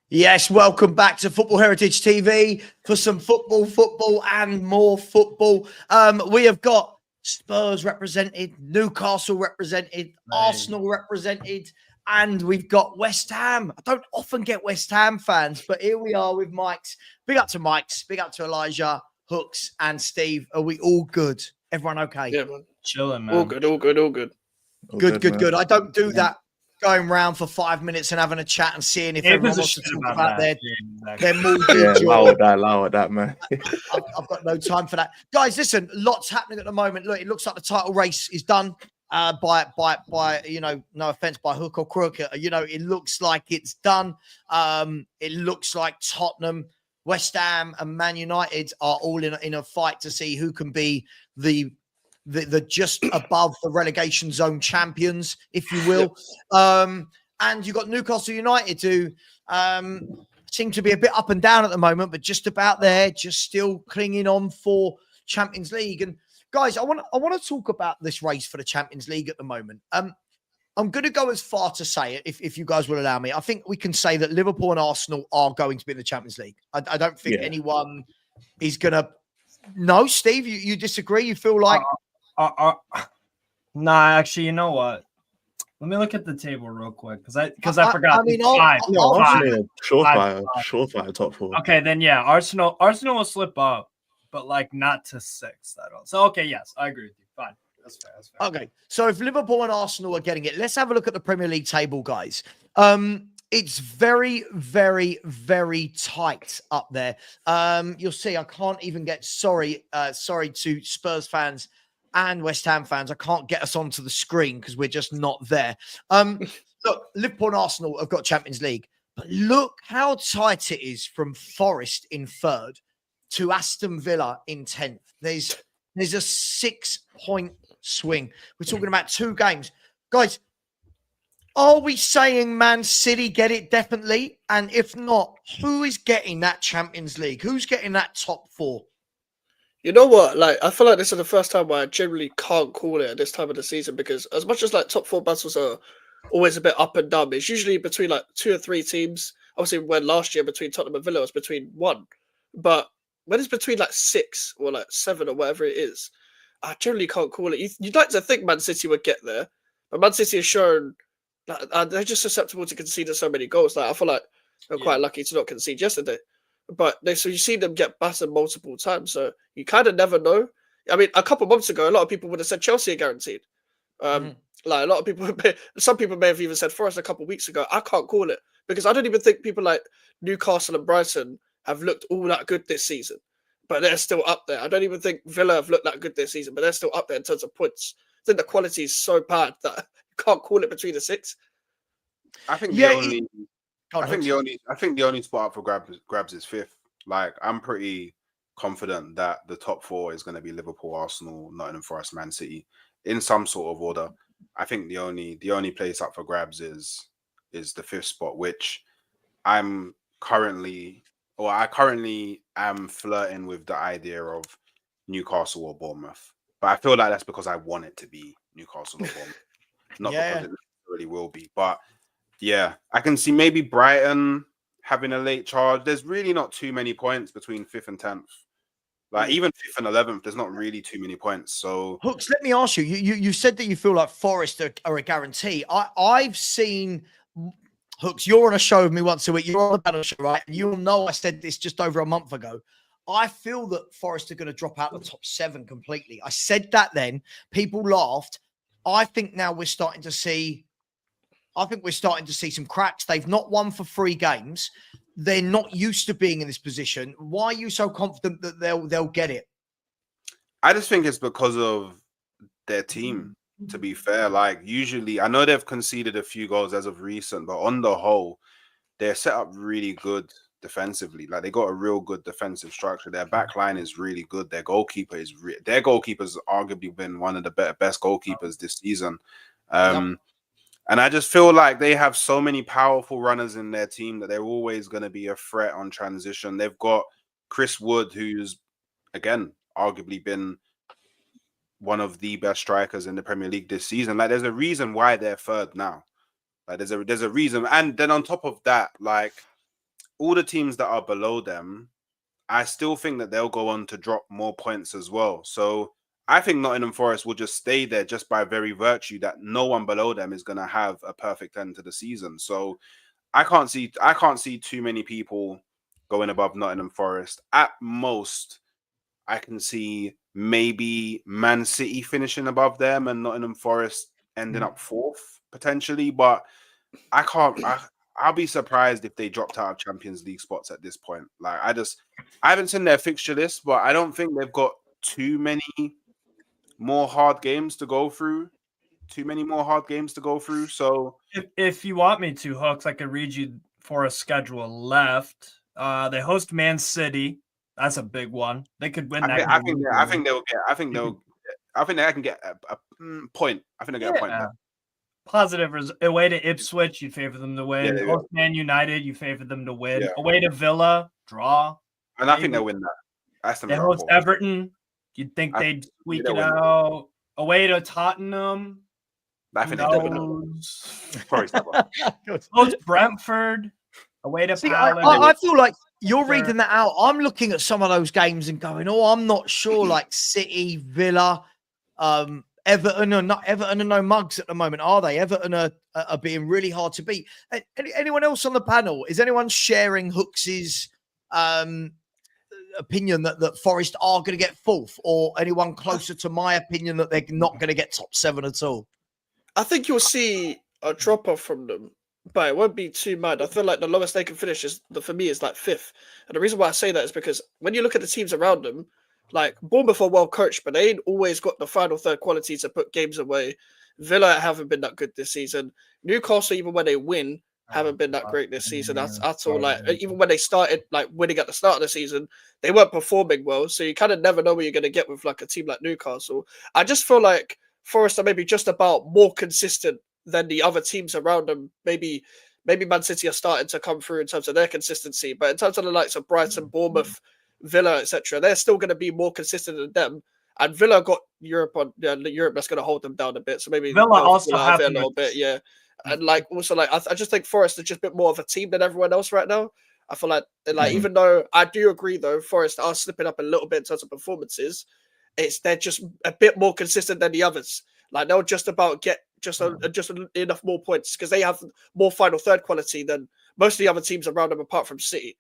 Yes, welcome back to Football Heritage TV for some football, and more football. We have got Spurs represented, Newcastle represented, Arsenal represented, and we've got West Ham. I don't often get West Ham fans, but here we are with Mike's. Big up to Mike's, big up to Elijah, Hooks, and Steve. Are we all good? Everyone okay? Yeah, man. Chilling, man. All good. Good. I don't do that. Going round for 5 minutes and having a chat and seeing if everyone wants to talk about their mortgage. Allow that, man. I've got no time for that. Guys, listen, lots happening at the moment. Look, it looks like the title race is done by no offense, by hook or crook. It looks like it's done. It looks like Tottenham, West Ham and Man United are all in a fight to see who can be the just above the relegation zone champions, if you will. And you've got Newcastle United who seem to be a bit up and down at the moment, but just about there, just still clinging on for Champions League. And guys, I want to talk about this race for the Champions League at the moment. I'm going to go as far to say it, if you guys will allow me. I think we can say that Liverpool and Arsenal are going to be in the Champions League. I don't think anyone is going to... No, Steve, you disagree? You feel like... Nah, actually, you know what? Let me look at the table real quick because I forgot. I mean, surefire top four. Okay, then yeah, Arsenal will slip up, but like not to sixth at all. So okay, yes, I agree with you. Fine, that's fair. Okay, so if Liverpool and Arsenal are getting it, let's have a look at the Premier League table, guys. It's very, very, very tight up there. You'll see. I can't even get sorry to Spurs fans and West Ham fans. I can't get us onto the screen because we're just not there. Look, Liverpool and Arsenal have got Champions League, but look how tight it is from Forest in third to Aston Villa in 10th. There's a 6-point swing. We're talking about 2 games. Guys, are we saying Man City get it definitely? And if not, who is getting that Champions League? Who's getting that top 4? You know what? Like, I feel like this is the first time where I generally can't call it at this time of the season because as much as like top 4 battles are always a bit up and down, it's usually between like 2 or 3 teams. Obviously, when last year between Tottenham and Villa, it was between 1. But when it's between like 6 or like 7 or whatever it is, I generally can't call it. You'd like to think Man City would get there, but Man City has shown that they're just susceptible to conceding so many goals. Like, I feel like they're quite lucky to not concede yesterday. But so you see them get battered multiple times, so you kind of never know. I mean, a couple months ago, a lot of people would have said Chelsea are guaranteed. Like a lot of people, some people may have even said Forest a couple of weeks ago. I can't call it because I don't even think people like Newcastle and Brighton have looked all that good this season, but they're still up there. I don't even think Villa have looked that good this season, but they're still up there in terms of points. I think the quality is so bad that you can't call it between the 6. I think the only spot up for grabs is 5th. Like, I'm pretty confident that the top 4 is going to be Liverpool, Arsenal, Nottingham Forest, Man City in some sort of order. I think the only place up for grabs is the 5th spot, which I currently am flirting with the idea of Newcastle or Bournemouth. But I feel like that's because I want it to be Newcastle or Bournemouth, not because it really will be. But yeah, I can see maybe Brighton having a late charge. There's really not too many points between 5th and 10th. Like, even 5th and 11th, there's not really too many points. So, Hooks, let me ask you. You said that you feel like Forest are a guarantee. I've seen... Hooks, you're on a show with me once a week. You're on a battle show, right? And you'll know I said this just over a month ago. I feel that Forest are going to drop out the top 7 completely. I said that then. People laughed. I think now we're starting to see some cracks. They've not won for 3 games. They're not used to being in this position. Why are you so confident that they'll get it? I just think it's because of their team, to be fair. Like, usually, I know they've conceded a few goals as of recent, but on the whole, they're set up really good defensively. Like, they got a real good defensive structure. Their back line is really good. Their goalkeeper's arguably been one of the best goalkeepers this season. And I just feel like they have so many powerful runners in their team that they're always going to be a threat on transition. They've got Chris Wood, who's, again, arguably been one of the best strikers in the Premier League this season. Like, there's a reason why they're 3rd now. Like, there's a reason. And then on top of that, like, all the teams that are below them, I still think that they'll go on to drop more points as well. So I think Nottingham Forest will just stay there just by very virtue that no one below them is going to have a perfect end to the season. So I can't see too many people going above Nottingham Forest. At most, I can see maybe Man City finishing above them and Nottingham Forest ending up fourth potentially, but I can't. I'll be surprised if they dropped out of Champions League spots at this point. Like I haven't seen their fixture list, but I don't think they've got too many more hard games to go through. So if you want me to, Hooks, I could read you Forest schedule left. They host Man City. That's a big one. They could win that. I think they can get a point. I think they'll get a point there. Positive away to Ipswich, you favor them to win. Yeah, Man United, you favor them to win. Yeah. Away to Villa, draw. And I think they'll win that. They host Everton. You'd think they'd squeak it out. Away to Tottenham. I think they'll win that. Host Brentford. Away to Palace. I feel like you're reading that out. I'm looking at some of those games and going, oh, I'm not sure. Like City, Villa, Everton are no mugs at the moment, are they? Everton are being really hard to beat. Anyone else on the panel? Is anyone sharing Hooks's opinion that Forest are going to get fourth, or anyone closer to my opinion that they're not going to get top 7 at all? I think you'll see a drop off from them, but it won't be too mad. I feel like the lowest they can finish for me is like 5th. And the reason why I say that is because when you look at the teams around them, like Bournemouth are well coached, but they ain't always got the final third quality to put games away. Villa haven't been that good this season. Newcastle, even when they win, haven't been that great this season. That's at all. Like even when they started like winning at the start of the season, they weren't performing well. So you kind of never know what you're going to get with like a team like Newcastle. I just feel like Forest are maybe just about more consistent than the other teams around them. Maybe Man City are starting to come through in terms of their consistency, but in terms of the likes of Brighton, Bournemouth, Villa, etc., they're still going to be more consistent than them. And Villa got Europe that's going to hold them down a bit. So maybe Villa also have a little bit, yeah. And like also like I just think Forest is just a bit more of a team than everyone else right now. I feel like even though I do agree though, Forest are slipping up a little bit in terms of performances, they're just a bit more consistent than the others. Like they'll just about get just enough more points because they have more final third quality than most of the other teams around them, apart from City.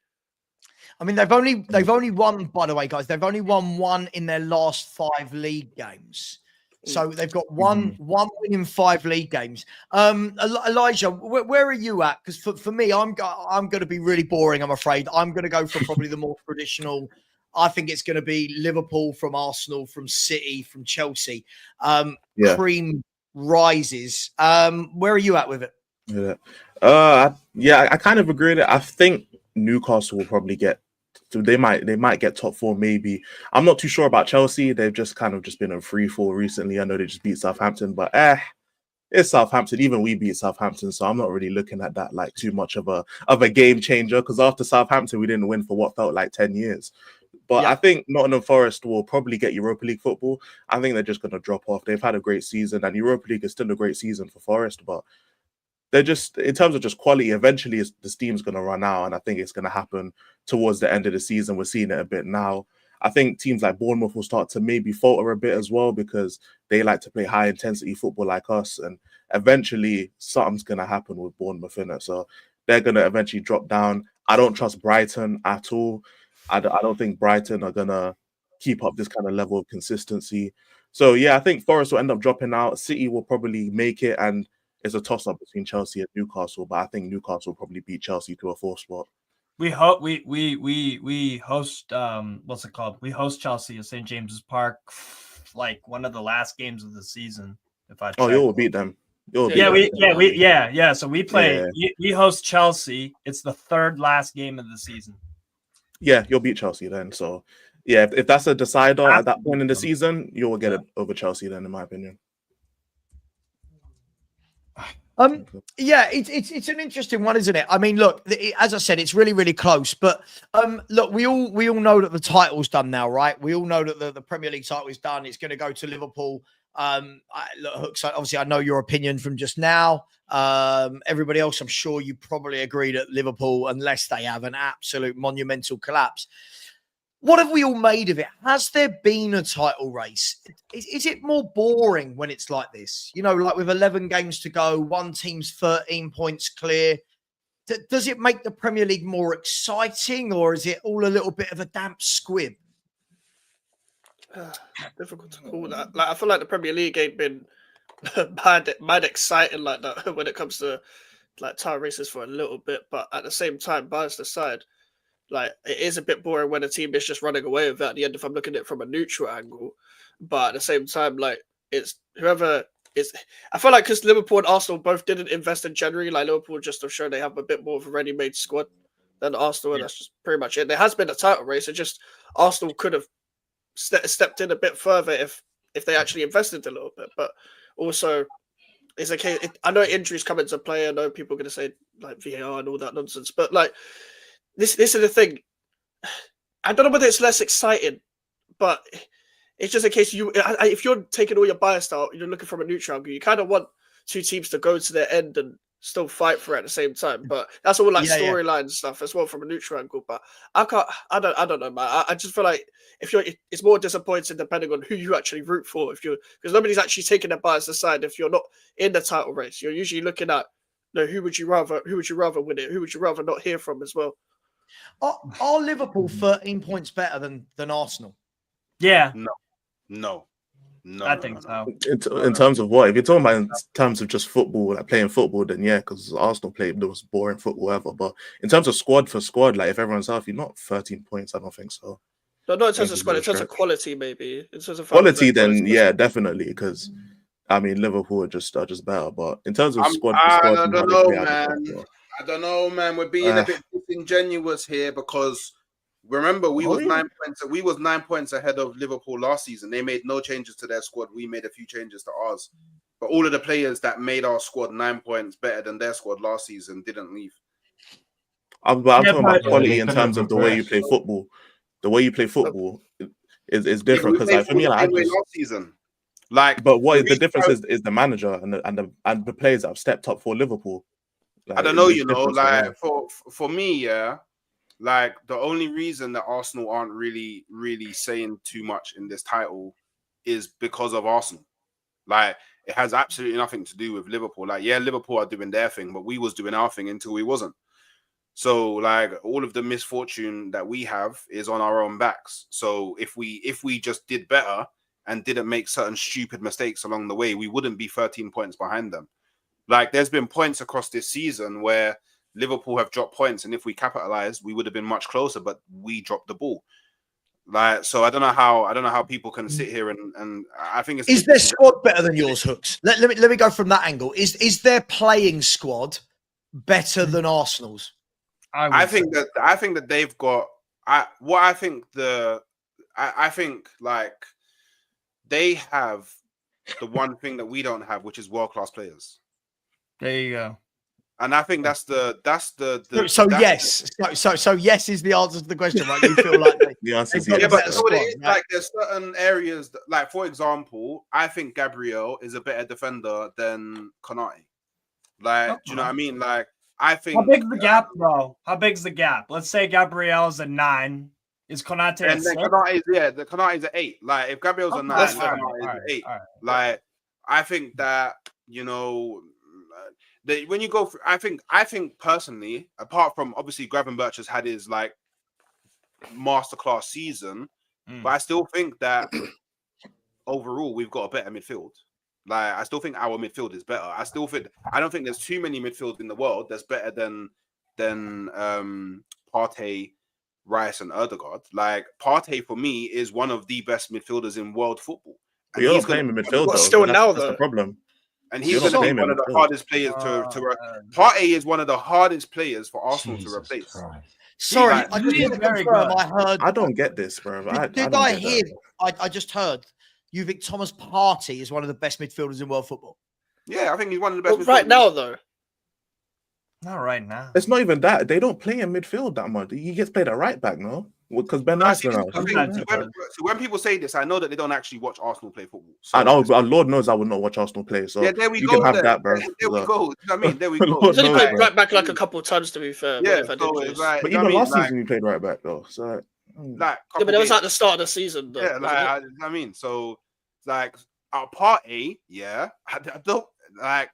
I mean, they've only won, by the way, guys. They've only won 1 in their last 5 league games. So they've got one win in 5 league games. Elijah, where are you at? Because for me, I'm going to be really boring, I'm afraid. I'm going to go for probably the more traditional. I think it's going to be Liverpool from Arsenal, from City, from Chelsea. Cream rises. Where are you at with it? I kind of agree with it. I think Newcastle will probably get. So they might get top 4 maybe. I'm not too sure about Chelsea. They've just been on free fall recently. I know they just beat Southampton, but it's Southampton. Even we beat Southampton, so I'm not really looking at that like too much of a game changer. Because after Southampton, we didn't win for what felt like 10 years. But I think Nottingham Forest will probably get Europa League football. I think they're just going to drop off. They've had a great season, and Europa League is still a great season for Forest, but they're just, in terms of just quality, eventually the steam's going to run out, and I think it's going to happen towards the end of the season. We're seeing it a bit now. I think teams like Bournemouth will start to maybe falter a bit as well because they like to play high-intensity football like us, and eventually something's going to happen with Bournemouth in it. So they're going to eventually drop down. I don't trust Brighton at all. I don't think Brighton are going to keep up this kind of level of consistency. So, yeah, I think Forest will end up dropping out. City will probably make it, and it's a toss-up between Chelsea and Newcastle, but I think Newcastle will probably beat Chelsea to a 4th spot. We host what's it called? We host Chelsea at St. James's Park, like one of the last games of the season. You will beat them. So we play. Yeah. We host Chelsea. It's the 3rd last game of the season. Yeah, you'll beat Chelsea then. So yeah, if that's a decider at that point in the season, you will get it over Chelsea then, in my opinion. It's an interesting one, isn't it? I mean, look, as I said, it's really, really close. But look, we all know that the title's done now, right? We all know that the Premier League title is done. It's going to go to Liverpool. Look, Hooks, obviously, I know your opinion from just now. Everybody else, I'm sure you probably agree that Liverpool, unless they have an absolute monumental collapse. What have we all made of it? Has there been a title race? Is it more boring when it's like this? You know, like with 11 games to go, one team's 13 points clear. Does it make the Premier League more exciting, or is it all a little bit of a damp squib? Difficult to call that. Like, I feel like the Premier League ain't been mad exciting like that when it comes to like title races for a little bit. But at the same time, bias aside, like it is a bit boring when a team is just running away with it at the end if I'm looking at it from a neutral angle. But at the same time, like it's whoever is. I feel like because Liverpool and Arsenal both didn't invest in January, like Liverpool just to show they have a bit more of a ready-made squad than Arsenal, and that's just pretty much it. There has been a title race. It just Arsenal could have stepped in a bit further if they actually invested a little bit. But also, it's okay. I know injuries come into play. I know people are going to say like VAR and all that nonsense, but like this is the thing. I don't know whether it's less exciting, but it's just in case if you're taking all your bias out, you're looking from a neutral angle, you kind of want two teams to go to their end and still fight for it at the same time. But that's all like storyline stuff as well from a neutral angle. But I don't know, man. I just feel like it's more disappointing depending on who you actually root for. Because nobody's actually taking their bias aside. If you're not in the title race, you're usually looking at who would you rather win it? Who would you rather not hear from as well? Are Liverpool 13 points better than Arsenal? Yeah. No. I think so. In terms of what? If you're talking about in terms of just football, like playing football, then yeah, because Arsenal played the most boring football ever. But in terms of squad for squad, like if everyone's healthy, not 13 points, I don't think so. No, not in terms of squad, in terms of quality, maybe. In terms of quality, then yeah, definitely. Because I mean, Liverpool are just better. But in terms of squad for squad, I don't know, man. We're being a bit disingenuous here because remember we was 9 points. We was 9 points ahead of Liverpool last season. They made no changes to their squad. We made a few changes to ours. But all of the players that made our squad 9 points better than their squad last season didn't leave. I'm talking about quality in terms of the way you play football. The way you play football is different because like for me, like last season. Like, but what the difference is the manager and the players that have stepped up for Liverpool. Like, I don't know, like for me, yeah. Like the only reason that Arsenal aren't really saying too much in this title is because of Arsenal. Like it has absolutely nothing to do with Liverpool. Like, yeah, Liverpool are doing their thing, but we was doing our thing until we wasn't. So like all of the misfortune that we have is on our own backs. So if we just did better and didn't make certain stupid mistakes along the way, we wouldn't be 13 points behind them. Like there's been points across this season where Liverpool have dropped points, and if we capitalized, we would have been much closer, but we dropped the ball. Like, so I don't know how people can sit here and I think it's. Is their squad better than yours, Hooks? Let me go from that angle. Is their playing squad better than Arsenal's? I think that they've got. I think like they have the one thing that we don't have, which is world-class players. There you go. And I think that's the So yes is the answer to the question, right? You feel like the answer is yeah, but so it is, like there's certain areas that, like for example, I think Gabriel is a better defender than Konate. Like, do you know what I mean? Like, I think how big's the gap, bro? How big's the gap? Let's say Gabriel's a 9. Is Konate and then Konate's an 8. Like, if Gabriel's a 9, Konate is an 8. Right. Like, I think that when you go through, I think personally, apart from obviously Gravenberch has had his like masterclass season, but I still think that overall we've got a better midfield. Like I still think our midfield is better. I don't think there's too many midfields in the world that's better than Partey, Rice, and Ødegaard. Like Partey for me is one of the best midfielders in world football. And he's playing in midfield though. Still now that's though. the problem. And he's going to be one of the hardest players to Partey is one of the hardest players for Arsenal to replace. Sorry, I just want to confirm. I don't get this, bro. Did I hear? I just heard you think Thomas Partey is one of the best midfielders in world football. Yeah, I think he's one of the best. Right now, though. Not right now. It's not even that. They don't play in midfield that much. He gets played at right back, no? Because Ben No, Rice see, been this out. is the thing. Sometimes So it when, does. so when people say this, I know that they don't actually watch Arsenal play football. So I know, but Lord knows I would not watch Arsenal play. So yeah, there we you go. can have then. that, bro. There we So- go. You know what I mean, there we go. Lord He's only knows, played bro. right back like a couple of times, to be fair. Yeah, If I so did it's like, But you know even what I last mean? season, he played right back though. So Like yeah, couple but that was games. at the start of the season, though. Yeah, wasn't it? I mean, so like our party, yeah, I don't like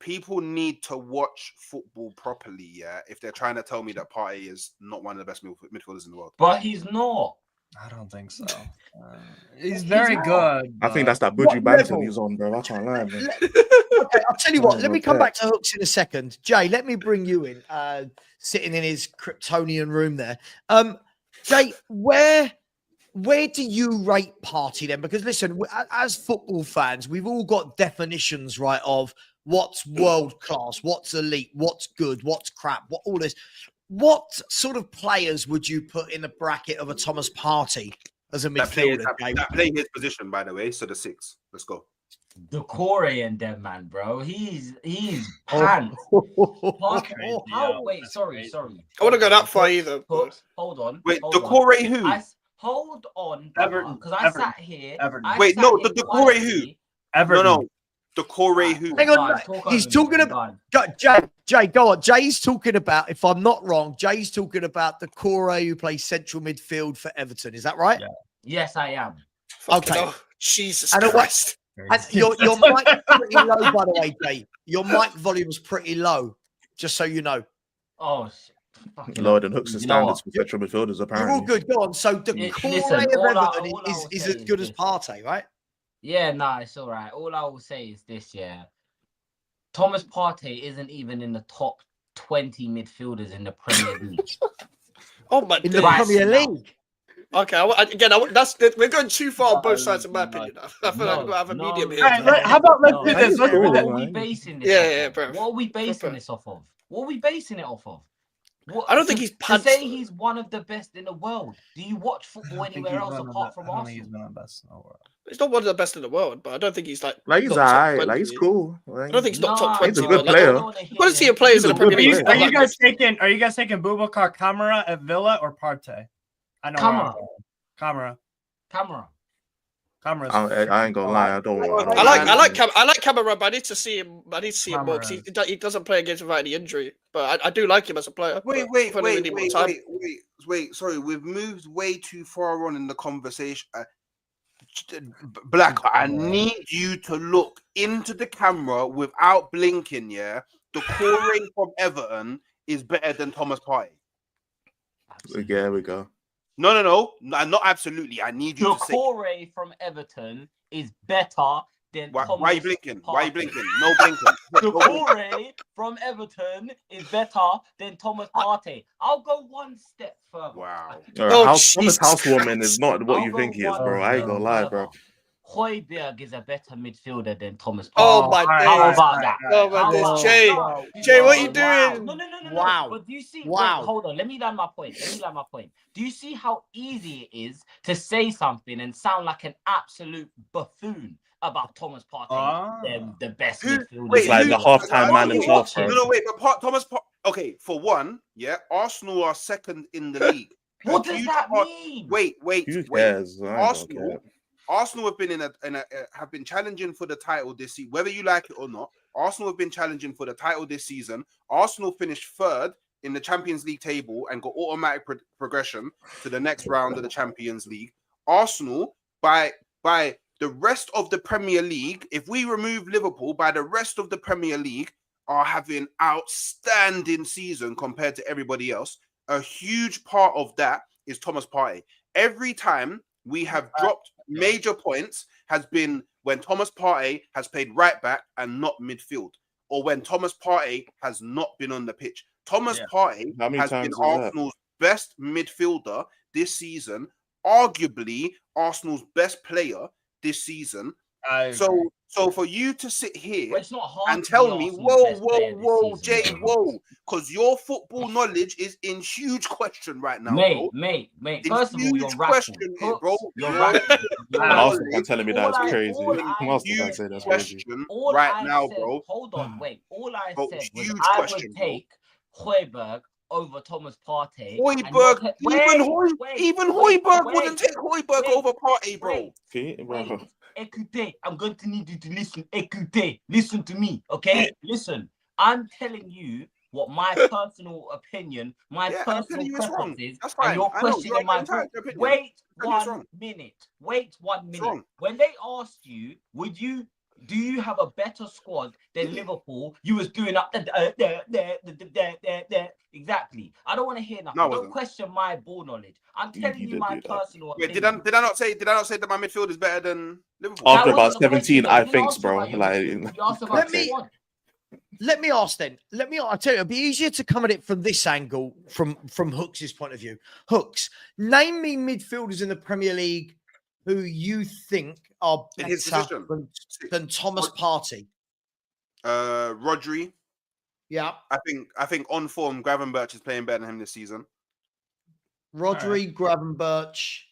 people need to watch football properly, yeah. If they're trying to tell me that Partey is not one of the best midfielders in the world, But he's not. I don't think so. He's very good. I think but- that's that What Buju Banton level? he's on, bro. I can't lie, man. Okay, I'll tell you what. Oh, Let me not come bad. back to Hooks in a second. Jay, let me bring you in. Sitting in his Kryptonian room there. Jay, where do you rate Partey then? Because listen, as football fans, we've all got definitions, right, of what's world class, what's elite, what's good, what's crap, what all this. What sort of players would you put in the bracket of a Thomas Partey as a that play midfielder? Jay? that play his position, by the way. So the 6. Let's go. Decore and them, man, bro. He's pants. crazy, How? yo. Wait, That's sorry, crazy. sorry. I wouldn't go that far Hooks, either. Hooks, hold on. Wait, hold on. Decore who? Hold on, Everton, because I Everton, sat here. Everton. I Wait, sat no, here the Decore quietly. Everton. No, Decore Alright, who? Hang on, go mate. talk He's over me, talking man, about- go on. Jay, go on. Jay's talking about, if I'm not wrong, Jay's talking about the Core who plays central midfield for Everton. Is that right? Yeah. Yes, I am. Fucking Okay. hell. Jesus And Christ. And your mic's pretty low, by the way, Jay. Your mic volume's pretty low, just so you know. Oh, shit. Fucking Lower hell. than Hooks' You know standards for central midfielders, You're apparently. all good. Go on. So the Li- Core listen, of all I- Everton all I will is say as is good as this. Partey, right? Yeah, nah, it's all right. All I will say is this, yeah. Thomas Partey isn't even in the top 20 midfielders in the Premier League. Oh my In the days. Right. Premier League. Okay, we're going too far on both sides, in my opinion. I feel like we've got to have a medium here. Alright, how about let's No. do this? Let's do What this. are we basing this Yeah, off yeah, of? bro. What are we basing Proper. this off of? What are we basing it off of? What, I don't think to- he's to pants, say though. he's one of the best in the world. Do you watch football anywhere else apart from I don't think he's Arsenal? been the best in the world. He's not one of the best in the world, but I don't think he's like. Like he's not top alright. 20. Like he's cool. Like, I don't think he's not top Nah, 20. He's a bro, good but, like, player. I don't wanna hear What is he him. a players in the He's a good Premier League? player. Are you guys taking Boubacar Kamara at Villa or Partey? I know. Kamara. Kamara. Kamara's I ain't gonna lie. I don't want. I like Cameron, but I need to see him. I need to see him more because Cameron. he doesn't play against without any injury. But I do like him as a player. Wait, but I feel like we need more time. Sorry, we've moved way too far on in the conversation. Black, I need you to look into the camera without blinking. Yeah, the Core from Everton is better than Thomas Partey. Yeah, we go. No, not absolutely. I need you to say. Decore from Everton is better than Why Thomas are you blinking? Why are you Partey. blinking? No blinking. Decore from Everton is better than Thomas Partey. I'll go one step further. Wow. Thomas Jesus Housewarming Christ. is not what I'll you go think he is, one bro. I ain't gonna step lie, further. bro. Højbjerg is a better midfielder than Thomas Partey. Oh my How days. about that? Oh my How days. about Jay, that? Jay, what you Wow. doing? No. Wow. But do you see? Wow. Wait, hold on. Let me land my point. Do you see how easy it is to say something and sound like an absolute buffoon about Thomas Partey, the best midfielder? It's like the halftime man himself, bro. No, wait, but Thomas. Okay, for one, yeah, Arsenal are second in the league. What does that mean? Wait. Who cares? I ain't gonna care. Arsenal have been have been challenging for the title this season, whether you like it or not. Arsenal have been challenging for the title this season. Arsenal finished third in the Champions League table and got automatic progression to the next round of the Champions League. Arsenal, by the rest of the Premier League, if we remove Liverpool, by the rest of the Premier League are having outstanding season compared to everybody else. A huge part of that is Thomas Partey. Every time we have dropped major points has been when Thomas Partey has played right back and not midfield, or when Thomas Partey has not been on the pitch. Thomas Partey How many has times been is that? Arsenal's best midfielder this season, arguably Arsenal's best player this season. So for you to sit here Well, it's not hard and to tell be me, Arsenal's best player this whoa, season, Jay, bro. whoa, because your football knowledge is in huge question right now, Mate. bro. First of all, you're Huge rapping. question, bro. You're rapping. And Arsenal fan telling me that All is crazy. all I Arsenal said- fan say that's crazy. Question All right I now, said, bro. hold on, wait. All I Bro, said was huge I question, would bro. take Højbjerg over Thomas Partey. Højbjerg, even Højbjerg wouldn't take Højbjerg over Partey, bro. Écoutez, I'm going to need you to listen. Écoutez, listen to me, okay? Listen, I'm telling you what my personal opinion, my personal preference is, and you're questioning my vote. Wait 1 minute. Wait 1 minute. When they asked you, do you have a better squad than Liverpool? You was doing up exactly. I don't want to hear nothing. No, don't question my ball knowledge. I'm telling you my personal Wait, opinion. did I not say that my midfield is better than Liverpool? After about 17, I think, bro. Like, let me ask then. I tell you, it'd be easier to come at it from this angle, from Hooks' point of view. Hooks, name me midfielders in the Premier League who you think are in his better position than Thomas Partey. Rodri. Yeah. I think on form, Gravenberch is playing better than him this season. Rodri, Gravenberch.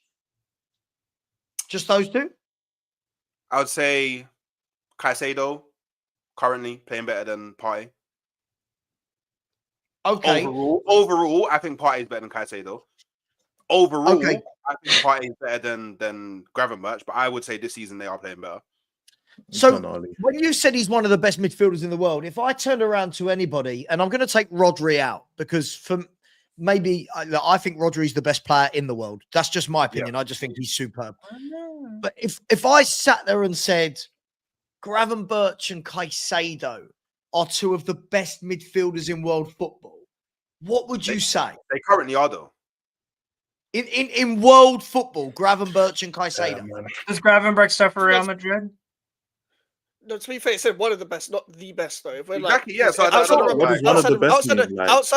Just those two? I would say Caicedo currently playing better than Partey. Okay. Overall, I think Partey is better than Caicedo. Overall, okay. I think Partey is better than Gravenberch, but I would say this season they are playing better. So when you said he's one of the best midfielders in the world, if I turned around to anybody, and I'm going to take Rodri out because for maybe I think Rodri's the best player in the world. That's just my opinion. I just think he's superb. But if I sat there and said Gravenberch and Caicedo are two of the best midfielders in world football, what would you say? They currently are, though. In world football, Gravenberch and Caicedo. Does Gravenberch stuff for Real Madrid? No, to be fair, it said one of the best, not the best, though. If we're exactly, like, yeah. So outside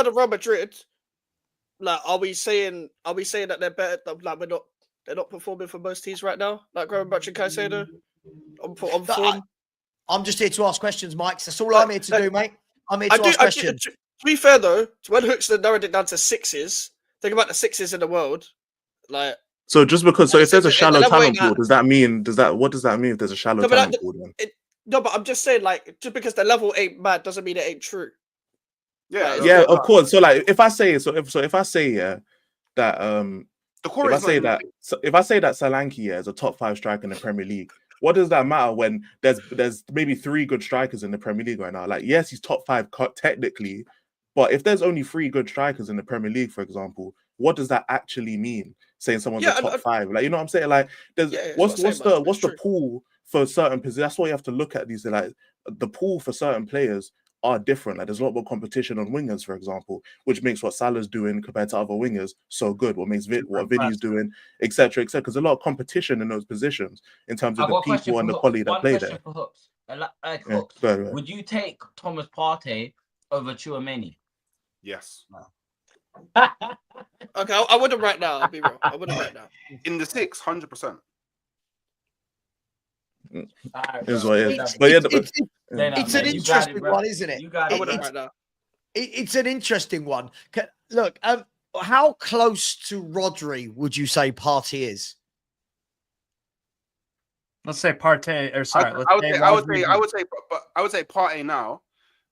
of Real Madrid, like, are we saying that they're better? Like, they're not performing for most teams right now, like Gravenberch and Caicedo on form. I'm just here to ask questions, Mike. That's all I'm here to do, mate. I'm here to ask questions. To be fair, though, when Hooks narrowed it down to sixes, think about the sixes in the world, like. So just because, if there's a shallow talent pool, what does that mean if there's a shallow talent pool? No, but I'm just saying, like, just because the level ain't mad doesn't mean it ain't true. Yeah, yeah, of course. So, like, if I say that if I say that Solanke is a top 5 striker in the Premier League, what does that matter when there's maybe 3 good strikers in the Premier League right now? Like, yes, he's top 5 technically, but if there's only 3 good strikers in the Premier League, for example, what does that actually mean? Saying someone's a top 5, like, you know what I'm saying? Like, what's the pool for certain positions? That's why you have to look at these. Like, the pool for certain players are different. Like, there's a lot more competition on wingers, for example, which makes what Salah's doing compared to other wingers so good. What makes what Vinny's doing, etc., etc. Because a lot of competition in those positions in terms of the people and the quality that play there. Hooks. Hooks. Would you take Thomas Partey over Tchouaméni? Yes. Okay, I wouldn't right now. I'll be real. I wouldn't right now. In the 6, 100%. Is what it is. But it's an interesting one, isn't it? It's an interesting one. Look, how close to Rodri would you say Partey is? Let's say Partey, or sorry, I would say Partey now.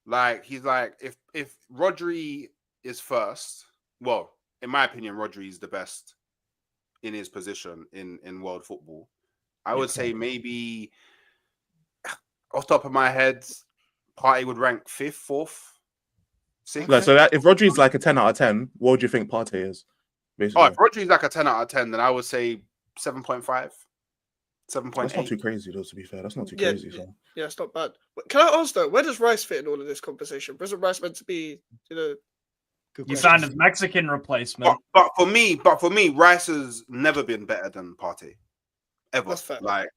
Like, he's like, if Rodri is first, well, in my opinion, Rodri is the best in his position in world football. I would say maybe off the top of my head, Partey would rank 5th, 4th, 6th. No, so if Rodri's like a 10 out of 10, what would you think Partey is? Basically? Oh, if Rodri's like a 10 out of 10, then I would say 7.5, 7.8. That's not too crazy, though, to be fair. That's not too crazy. So. Yeah, it's not bad. But can I ask, though, where does Rice fit in all of this conversation? Isn't Rice meant to be, You found his Mexican replacement. But for me, Rice has never been better than Partey. Ever. That's fair. Like,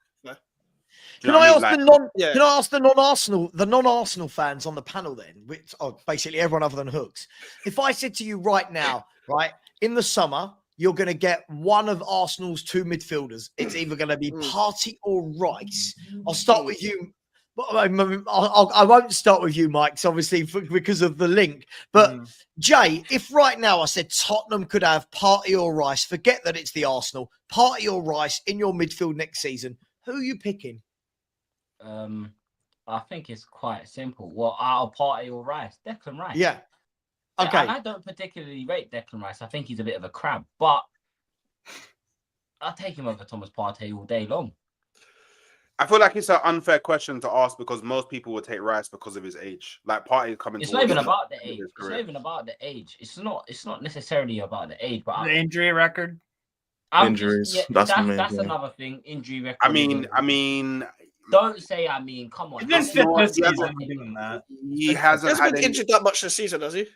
can I ask the non-Arsenal fans on the panel then, which are basically everyone other than Hooks? If I said to you right now, right, in the summer, you're going to get one of Arsenal's 2 midfielders. It's either going to be Partey or Rice. I'll start with you. I won't start with you, Mike, obviously because of the link. But Jay, if right now I said Tottenham could have Partey or Rice, forget that it's the Arsenal, Partey or Rice in your midfield next season, who are you picking? I think it's quite simple. Well, out of Partey or Rice, Declan Rice. Yeah. Okay. And I don't particularly rate Declan Rice. I think he's a bit of a crab, but I'll take him over Thomas Partey all day long. I feel like it's an unfair question to ask because most people would take Rice because of his age. Like Partey coming. It's not even about the age. It's not even about the age. It's not necessarily about the age, but the injury record. Injuries. That's another thing. Injury record. I mean. Don't say I mean. Come on. He hasn't been injured that much this season, has he?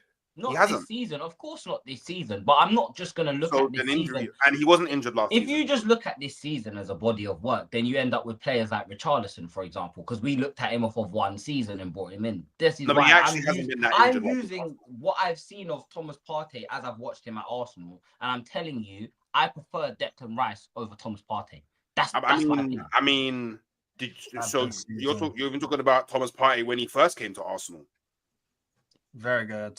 Not this season, of course not this season. But I'm not just gonna look at this season. And he wasn't injured last season. If you just look at this season as a body of work, then you end up with players like Richarlison, for example, because we looked at him off of one season and brought him in. This is why I'm using what I've seen of Thomas Partey as I've watched him at Arsenal, and I'm telling you, I prefer Declan Rice over Thomas Partey. That's my opinion. I mean, you're even talking about Thomas Partey when he first came to Arsenal. Very good.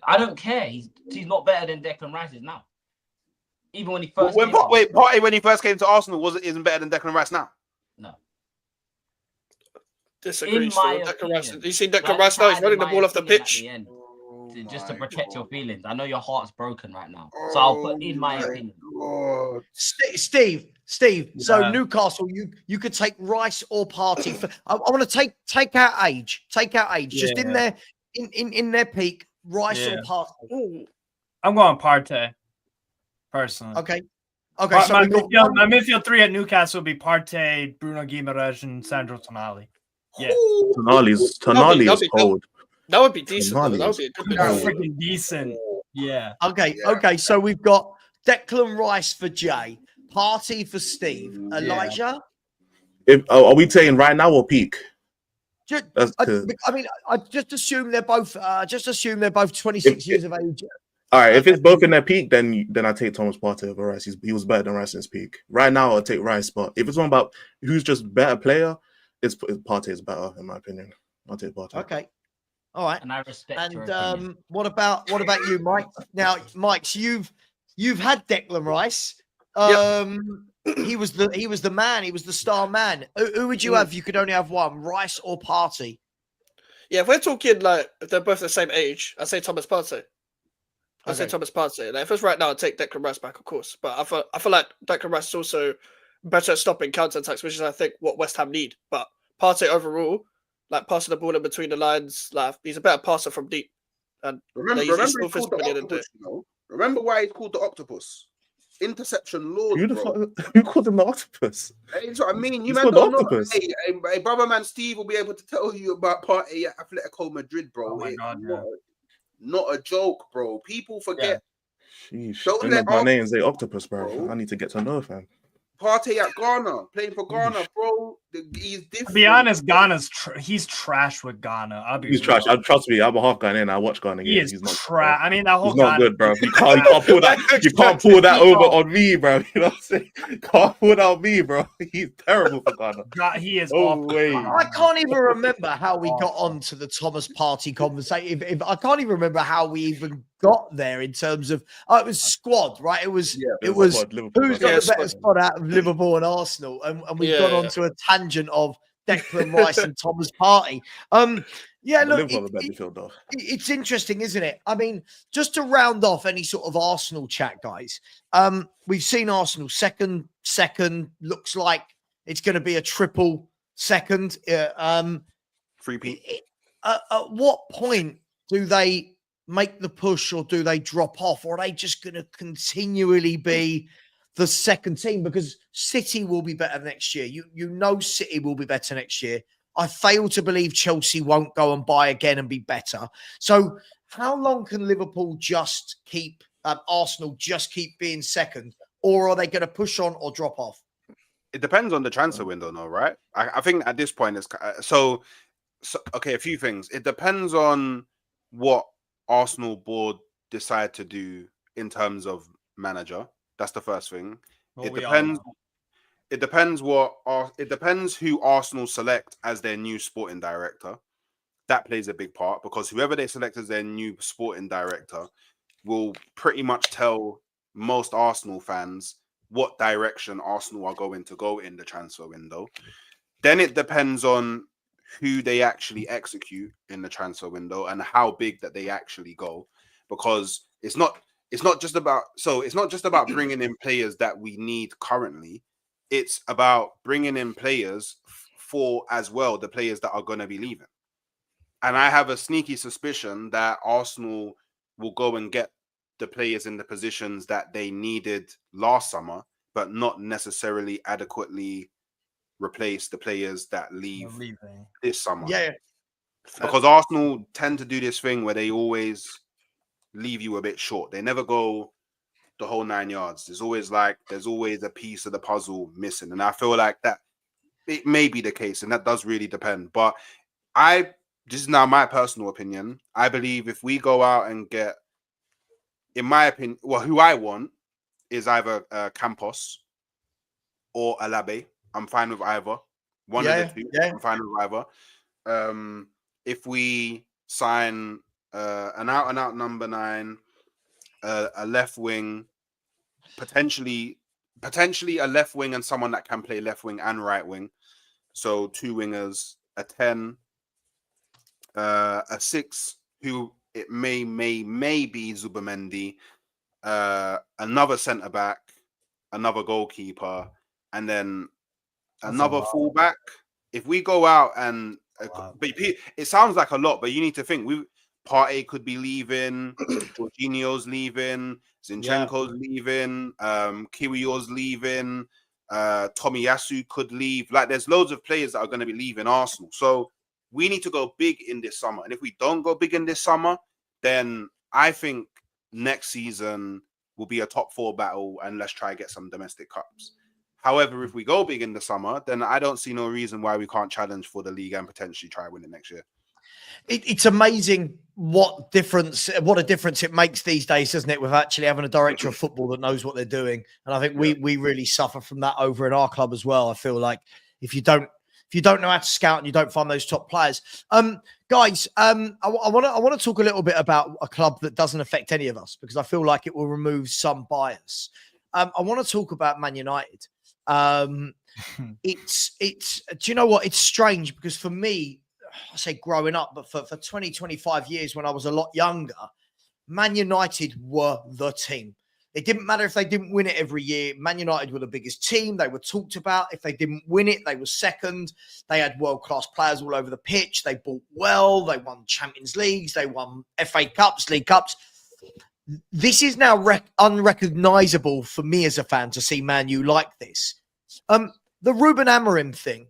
I don't care. He's not better than Declan Rice is now. Even when he first Partey when he first came to Arsenal isn't better than Declan Rice now. No. Disagree. Declan Rice. You see Declan Rice now? He's running the ball off the pitch. Just to protect your feelings. I know your heart's broken right now, so I'll put in my opinion. Steve. Yeah. So Newcastle, you could take Rice or Partey. I want to take out age. Just in their in their peak, Rice or Partey. I'm going Partey, personally. Okay. My, so my midfield three at Newcastle would be Partey, Bruno Guimaraes, and Sandro Tonali. Yeah, Tonali is cold. That would be decent. That would be freaking decent. Yeah. Okay. So we've got Declan Rice for Jay, Partey for Steve, Elijah. Are we saying right now or peak? I just assume they're both. 26 years of age. All right, if it's both in their peak, then I take Thomas Partey over Rice. He was better than Rice in his peak. Right now, I'll take Rice, but if it's one about who's just better player, Partey is better in my opinion. I'll take Partey. Okay, all right. And I respect. And what about you, Mike? Now, Mike, so you've had Declan Rice. He was the man. He was the star man. Who would you have if you could only have one, Rice or Partey? Yeah, if we're talking like if they're both the same age, I'd say Thomas Partey. I'd say Thomas Partey. Like, if it's right now, I'd take Declan Rice back, of course. But I feel like Declan Rice is also better at stopping counter-attacks, which is, I think, what West Ham need. But Partey overall, like, passing the ball in between the lines, like, he's a better passer from deep. And remember why he's called the Octopus? Interception Lord. Who called him the Octopus? That's what I mean. You man don't know. Hey, brother man Steve will be able to tell you about Partey at Atletico Madrid, bro. Oh my God, not a joke, bro. People forget. Sheesh. Don't let my name say Octopus, bro. I need to get to know him. Partey at Ghana, playing for Ghana, bro. He's different. To be honest, he's trash with Ghana. He's trash. Trust me, I'm a half Ghanaian. I watch Ghana games. He's not trash. I mean, that whole he's not good, bro. You can't pull that. You can't pull that over on me, bro. You know what I'm saying? Can't pull that on me, bro. He's terrible for Ghana. He is. I can't even remember how we got onto the Thomas Partey conversation. If I can't even remember how we even got there in terms of it was squad, right? It was who's got the better squad out of Liverpool and Arsenal, and we've gone on to a tangent of Declan Rice and Thomas Partey. Look, it's interesting, isn't it? I mean, just to round off any sort of Arsenal chat, guys. We've seen Arsenal second. Looks like it's going to be a triple second. Three-peat. At what point do they make the push, or do they drop off, or are they just going to continually be the second team? Because City will be better next year. You know City will be better next year. I fail to believe Chelsea won't go and buy again and be better. So how long can Liverpool just keep, Arsenal just keep being second, or are they going to push on or drop off? It depends on the transfer window, though, right? I think at this point, it's okay, a few things. It depends on what Arsenal board decide to do in terms of manager. That's the first thing. It depends who Arsenal select as their new sporting director. That plays a big part, because whoever they select as their new sporting director will pretty much tell most Arsenal fans what direction Arsenal are going to go in the transfer window. Then it depends on who they actually execute in the transfer window and how big that they actually go. because it's not just about bringing in players that we need currently. It's about bringing in players for as well the players that are going to be leaving. And I have a sneaky suspicion that Arsenal will go and get the players in the positions that they needed last summer, but not necessarily adequately replace the players that leave this summer. Yeah. Because Arsenal tend to do this thing where they always leave you a bit short. They never go the whole 9 yards. There's always a piece of the puzzle missing. And I feel like that it may be the case, and that does really depend. But this is now my personal opinion. I believe if we go out and get, in my opinion, who I want is either Campos or Alabe. I'm fine with either. One of the two. I'm fine with either. If we sign an out-and-out number 9, a left wing, potentially a left wing and someone that can play left wing and right wing. So 2 wingers, a 10, a 6 who it may be Zubimendi, another centre back, another goalkeeper, and then another fullback. If we go out and but it sounds like a lot, but you need to think Partey could be leaving, Jorginho's leaving, Zinchenko's leaving, Kiwior's leaving, Tomiyasu could leave. Like, there's loads of players that are going to be leaving Arsenal. So we need to go big in this summer. And if we don't go big in this summer, then I think next season will be a top 4 battle, and let's try to get some domestic cups. However, if we go big in the summer, then I don't see no reason why we can't challenge for the league and potentially try win it next year. It's amazing what a difference it makes these days, isn't it, with actually having a director of football that knows what they're doing. And I think we really suffer from that over in our club as well. I feel like if you don't know how to scout and you don't find those top players, guys, I want to talk a little bit about a club that doesn't affect any of us, because I feel like it will remove some bias. I want to talk about Man United. It's do you know what? It's strange because for me, I say growing up, but for 20, 25 years when I was a lot younger, Man United were the team. It didn't matter if they didn't win it every year. Man United were the biggest team. They were talked about. If they didn't win it, they were second. They had world-class players all over the pitch. They bought well. They won Champions Leagues. They won FA Cups, League Cups. This is now unrecognisable for me as a fan to see Man U like this. The Ruben Amorim thing,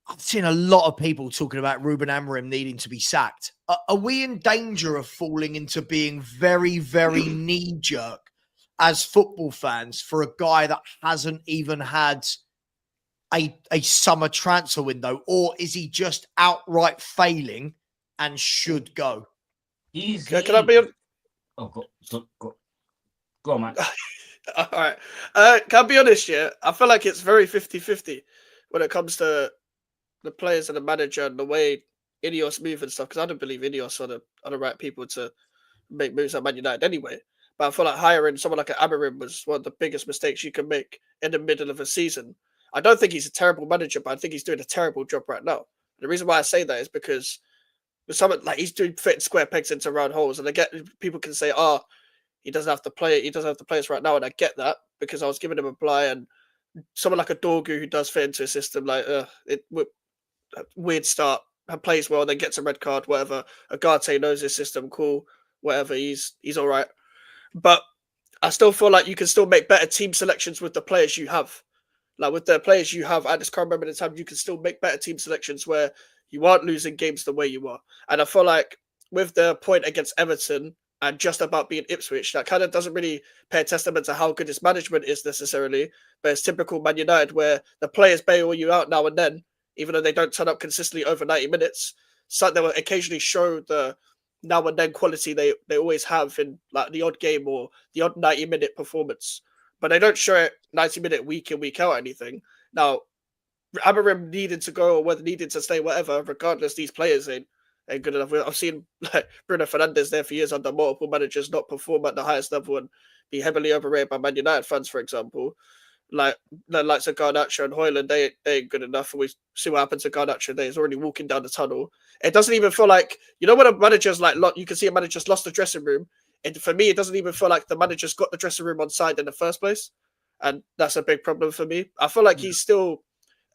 I've seen a lot of people talking about Ruben Amorim needing to be sacked. Are we in danger of falling into being very, very knee-jerk as football fans for a guy that hasn't even had a summer transfer window? Or is he just outright failing and should go? Can I be on? Oh, go on, man. All right. Can I be honest, yeah? I feel like it's very 50-50 when it comes to the players and the manager and the way Ineos move and stuff, because I don't believe Ineos are the right people to make moves at Man United anyway. But I feel like hiring someone like Amorim was one of the biggest mistakes you can make in the middle of a season. I don't think he's a terrible manager, but I think he's doing a terrible job right now. The reason why I say that is because with someone like he's doing fitting square pegs into round holes, and people can say, he doesn't have to play. He doesn't have to play us right now, and I get that because I was giving him a bly, and someone like a Dorgu who does fit into a system like weird start and plays well, then gets a red card, whatever. Agate knows his system, cool, whatever. He's all right, but I still feel like you can still make better team selections with the players you have. Like with the players you have at this current moment in time, you can still make better team selections where you aren't losing games the way you are. And I feel like with the point against Everton and just about being Ipswich, that kind of doesn't really pay a testament to how good his management is necessarily, but it's typical Man United where the players bail you out now and then, even though they don't turn up consistently over 90 minutes. So they will occasionally show the now and then quality they always have in like the odd game or the odd 90-minute performance. But they don't show it 90-minute week in, week out or anything. Now, Amorim needed to go or whether needed to stay, whatever, regardless, these players ain't good enough. I've seen like Bruno Fernandes there for years under multiple managers not perform at the highest level and be heavily overrated by Man United fans, for example. like the likes of Garnacho and Højlund, they ain't good enough. And we see what happened to Garnacho. He's already walking down the tunnel. It doesn't even feel like, you know, when a manager's like, you can see a manager's lost the dressing room. For me, it doesn't even feel like the manager's got the dressing room on side in the first place. And that's a big problem for me. I feel like he's still,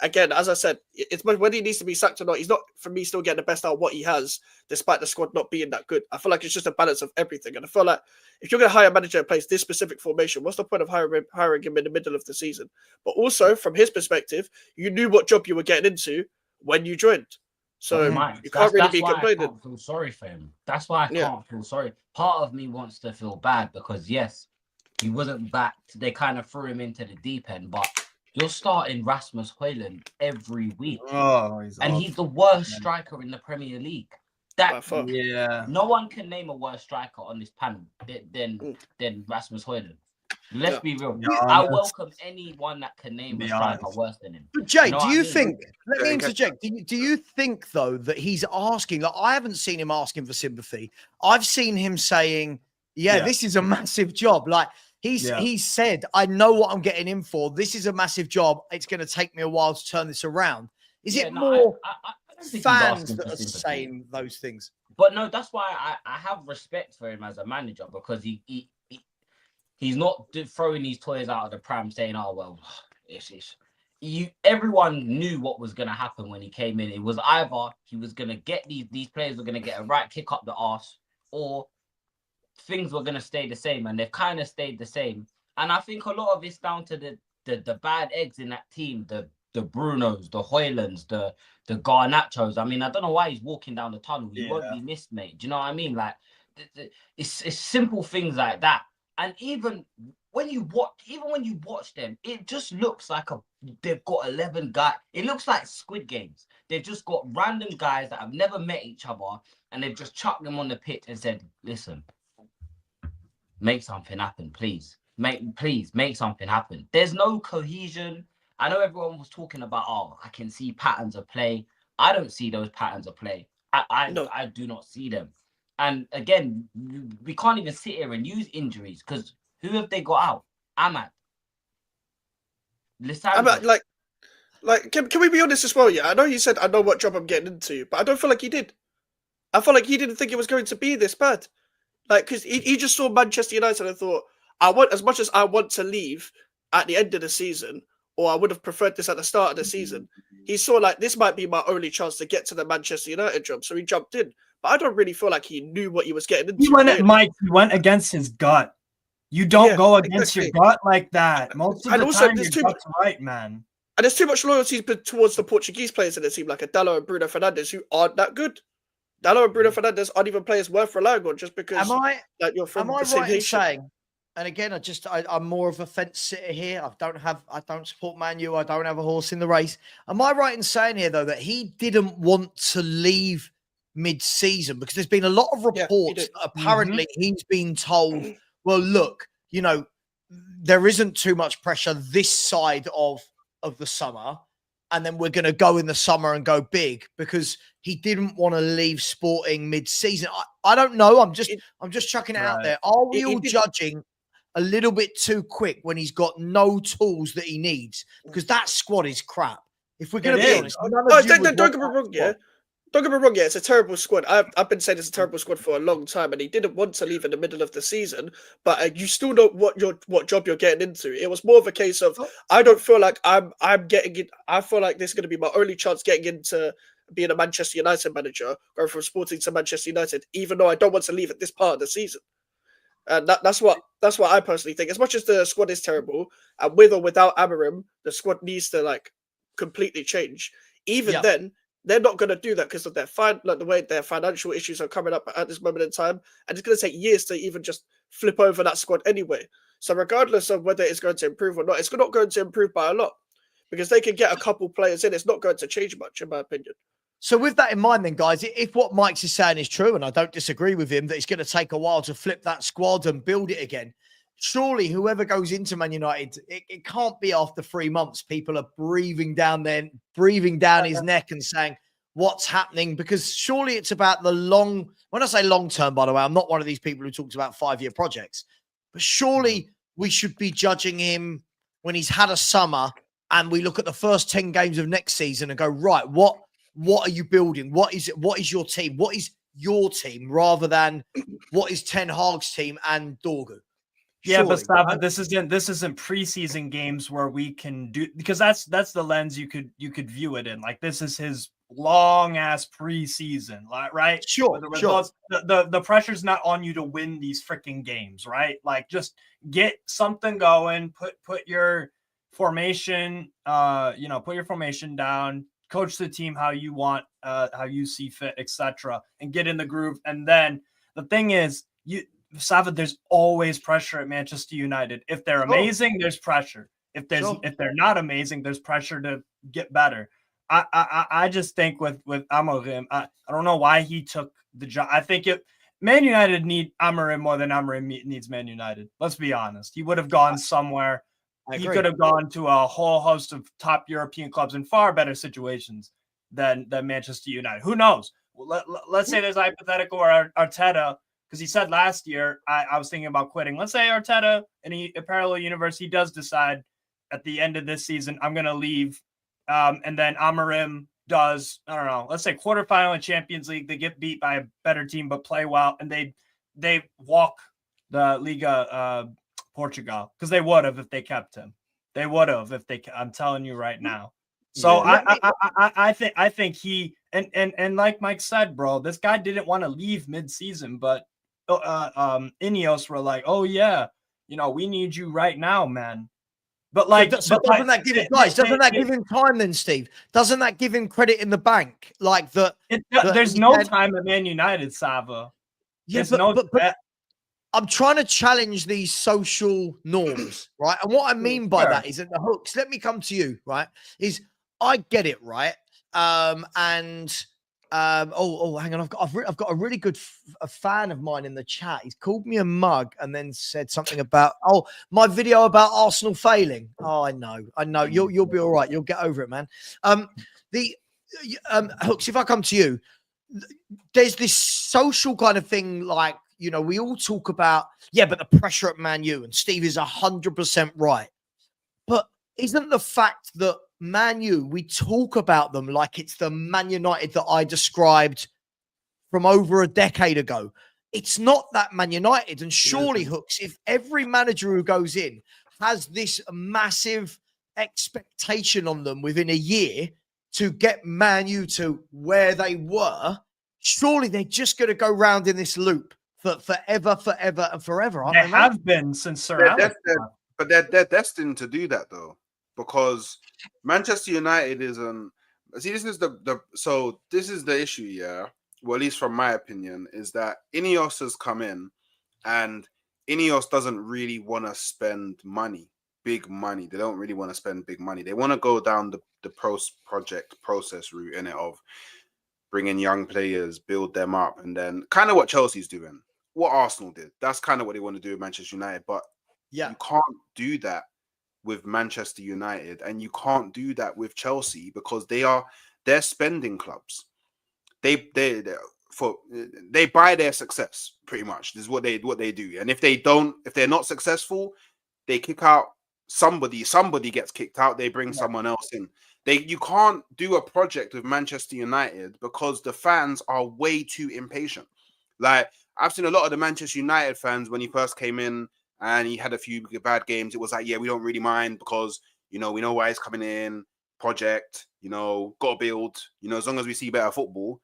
again, as I said, it's when he needs to be sacked or not, he's not, for me, still getting the best out of what he has, despite the squad not being that good. I feel like it's just a balance of everything. And I feel like if you're going to hire a manager and place this specific formation, what's the point of hiring him in the middle of the season? But also, from his perspective, you knew what job you were getting into when you joined. So you can't really be complaining. I can't feel sorry for him. That's why I can't feel sorry. Part of me wants to feel bad because, yes, he wasn't backed. They kind of threw him into the deep end, but you're starting Rasmus Højlund every week. He's the worst striker in the Premier League. No one can name a worse striker on this panel than Rasmus Højlund. Let's be real. I welcome anyone that can name a striker worse than him. But Jay, do you think? Let me interject. Do you think though that he's asking? Like, I haven't seen him asking for sympathy. I've seen him saying, "This is a massive job." Like he said, "I know what I'm getting in for. This is a massive job. It's going to take me a while to turn this around." Is it more fans that are saying those things? But no, that's why I have respect for him as a manager because he's not throwing these toys out of the pram saying, "Oh well, everyone knew what was going to happen when he came in. It was either he was going to get these players were going to get a right kick up the arse, or things were going to stay the same, and they've kind of stayed the same. And I think a lot of it's down to the bad eggs in that team, the Brunos, the Højlunds, the Garnachos. I mean, I don't know why he's walking down the tunnel. He won't be missed, mate. Do you know what I mean? Like, it's simple things like that. And even when you watch them, it just looks like they've got 11 guys. It looks like Squid Games. They've just got random guys that have never met each other, and they've just chucked them on the pitch and said, "Listen, make something happen, please. Make something happen." There's no cohesion. I know everyone was talking about, I can see patterns of play. I don't see those patterns of play. I do not see them. And again, we can't even sit here and use injuries because who have they got out? Ahmad. Ahmad, can we be honest as well? Yeah, I know he said, "I know what job I'm getting into," but I don't feel like he did. I feel like he didn't think it was going to be this bad. Like, because he just saw Manchester United and thought, as much as I want to leave at the end of the season, or I would have preferred this at the start of the season, he saw like this might be my only chance to get to the Manchester United job, so he jumped in. But I don't really feel like he knew what he was getting into. He went against his gut. You don't go against your gut like that. Most of the time, your gut's right, man. And there's too much loyalty towards the Portuguese players in the team, like a Dalot and Bruno Fernandes, who aren't that good. Dalot and Bruno Fernandes aren't even players worth relying on just because you're from the same nation. Saying? And again, I'm more of a fence sitter here. I don't support Man U. I don't have a horse in the race. Am I right in saying here though that he didn't want to leave mid-season because there's been a lot of reports that apparently he's been told, well, look, you know, there isn't too much pressure this side of the summer, and then we're going to go in the summer and go big, because he didn't want to leave Sporting mid-season. I don't know. I'm just chucking it out there. Are we all judging a little bit too quick when he's got no tools that he needs? Because that squad is crap. If we're going to be honest, don't get me wrong, Don't get me wrong, it's a terrible squad. I've been saying it's a terrible squad for a long time, and he didn't want to leave in the middle of the season, but you still know what job you're getting into. It was more of a case of, I don't feel like I'm getting it. I feel like this is going to be my only chance getting into being a Manchester United manager, going from Sporting to Manchester United, even though I don't want to leave at this part of the season. And that's what I personally think. As much as the squad is terrible, and with or without Amorim, the squad needs to completely change. Even then, they're not going to do that because of their the way their financial issues are coming up at this moment in time, and it's going to take years to even just flip over that squad anyway. So regardless of whether it's going to improve or not, it's not going to improve by a lot, because they can get a couple players in. It's not going to change much, in my opinion. So with that in mind then, guys, if what Mike's is saying is true, and I don't disagree with him, that it's going to take a while to flip that squad and build it again, surely whoever goes into Man United, it can't be after 3 months people are breathing down his neck and saying, what's happening? Because surely it's about the long, when I say long term, by the way, I'm not one of these people who talks about 5-year projects, but surely we should be judging him when he's had a summer and we look at the first 10 games of next season and go, right, what are you building? What is it? What is your team? What is your team rather than what is Ten Hag's team and Dorgu? Yeah, Surely, but Savva, right? this isn't preseason games where we can do, because that's the lens you could view it in. Like, this is his long ass preseason, right? Sure, The sure. results, the pressure's not on you to win these freaking games, right? Like, just get something going, put your formation, put your formation down, coach the team how you want, how you see fit, etc., and get in the groove. And then the thing is, Savva, there's always pressure at Manchester United. If they're amazing, there's pressure. If they're not amazing, there's pressure to get better. I just think with Amorim, I don't know why he took the job. I think Man United need Amorim more than Amorim needs Man United. Let's be honest. He would have gone somewhere. He could have gone to a whole host of top European clubs in far better situations than Manchester United. Who knows? Let's say there's a hypothetical where Arteta, because he said last year, I was thinking about quitting. Let's say Arteta in a parallel universe, he does decide at the end of this season, I'm going to leave. And then Amorim does, I don't know, let's say quarterfinal in Champions League. They get beat by a better team, but play well. And they walk the Liga Portugal, because they would have if they kept him. They would have if they, I'm telling you right now. So I think he, and like Mike said, bro, this guy didn't want to leave mid-season, but Ineos were like, oh yeah, we need you right now, man. But like, doesn't that give him time then, Steve? Doesn't that give him credit in the bank? Like there's no time at Man United, Savva. Yeah, but I'm trying to challenge these social norms, right? And what I mean by that is that the hooks, let me come to you, right? Is I get it, right? Hang on, I've got a really good a fan of mine in the chat. He's called me a mug and then said something about my video about Arsenal failing. Oh, I know. You'll be all right. You'll get over it, man. Hooks, if I come to you, there's this social kind of thing, like, we all talk about, but the pressure at Man U, and Steve is 100% right. But isn't the fact that Man U, we talk about them like it's the Man United that I described from over a decade ago. It's not that Man United. And surely, Hooks, if every manager who goes in has this massive expectation on them within a year to get Man U to where they were, surely they're just going to go round in this loop for forever and forever, aren't they? They have been since Sir Alex. But they're destined to do that, though, because Manchester United isn't. See, this is this is the issue, yeah. Well, at least from my opinion, is that Ineos has come in, and Ineos doesn't really want to spend big money. They don't really want to spend big money. They want to go down the project process route in it of bring in young players, build them up, and then kind of what Chelsea's doing, what Arsenal did. That's kind of what they want to do with Manchester United. But you can't do that with Manchester United, and you can't do that with Chelsea, because they're spending clubs. They buy their success, pretty much. This is what they do. And if they're not successful, they kick out somebody gets kicked out, they bring someone else in. You can't do a project with Manchester United because the fans are way too impatient. Like, I've seen a lot of the Manchester United fans when he first came in and he had a few bad games. It was like, we don't really mind because, we know why he's coming in, project, got to build, as long as we see better football.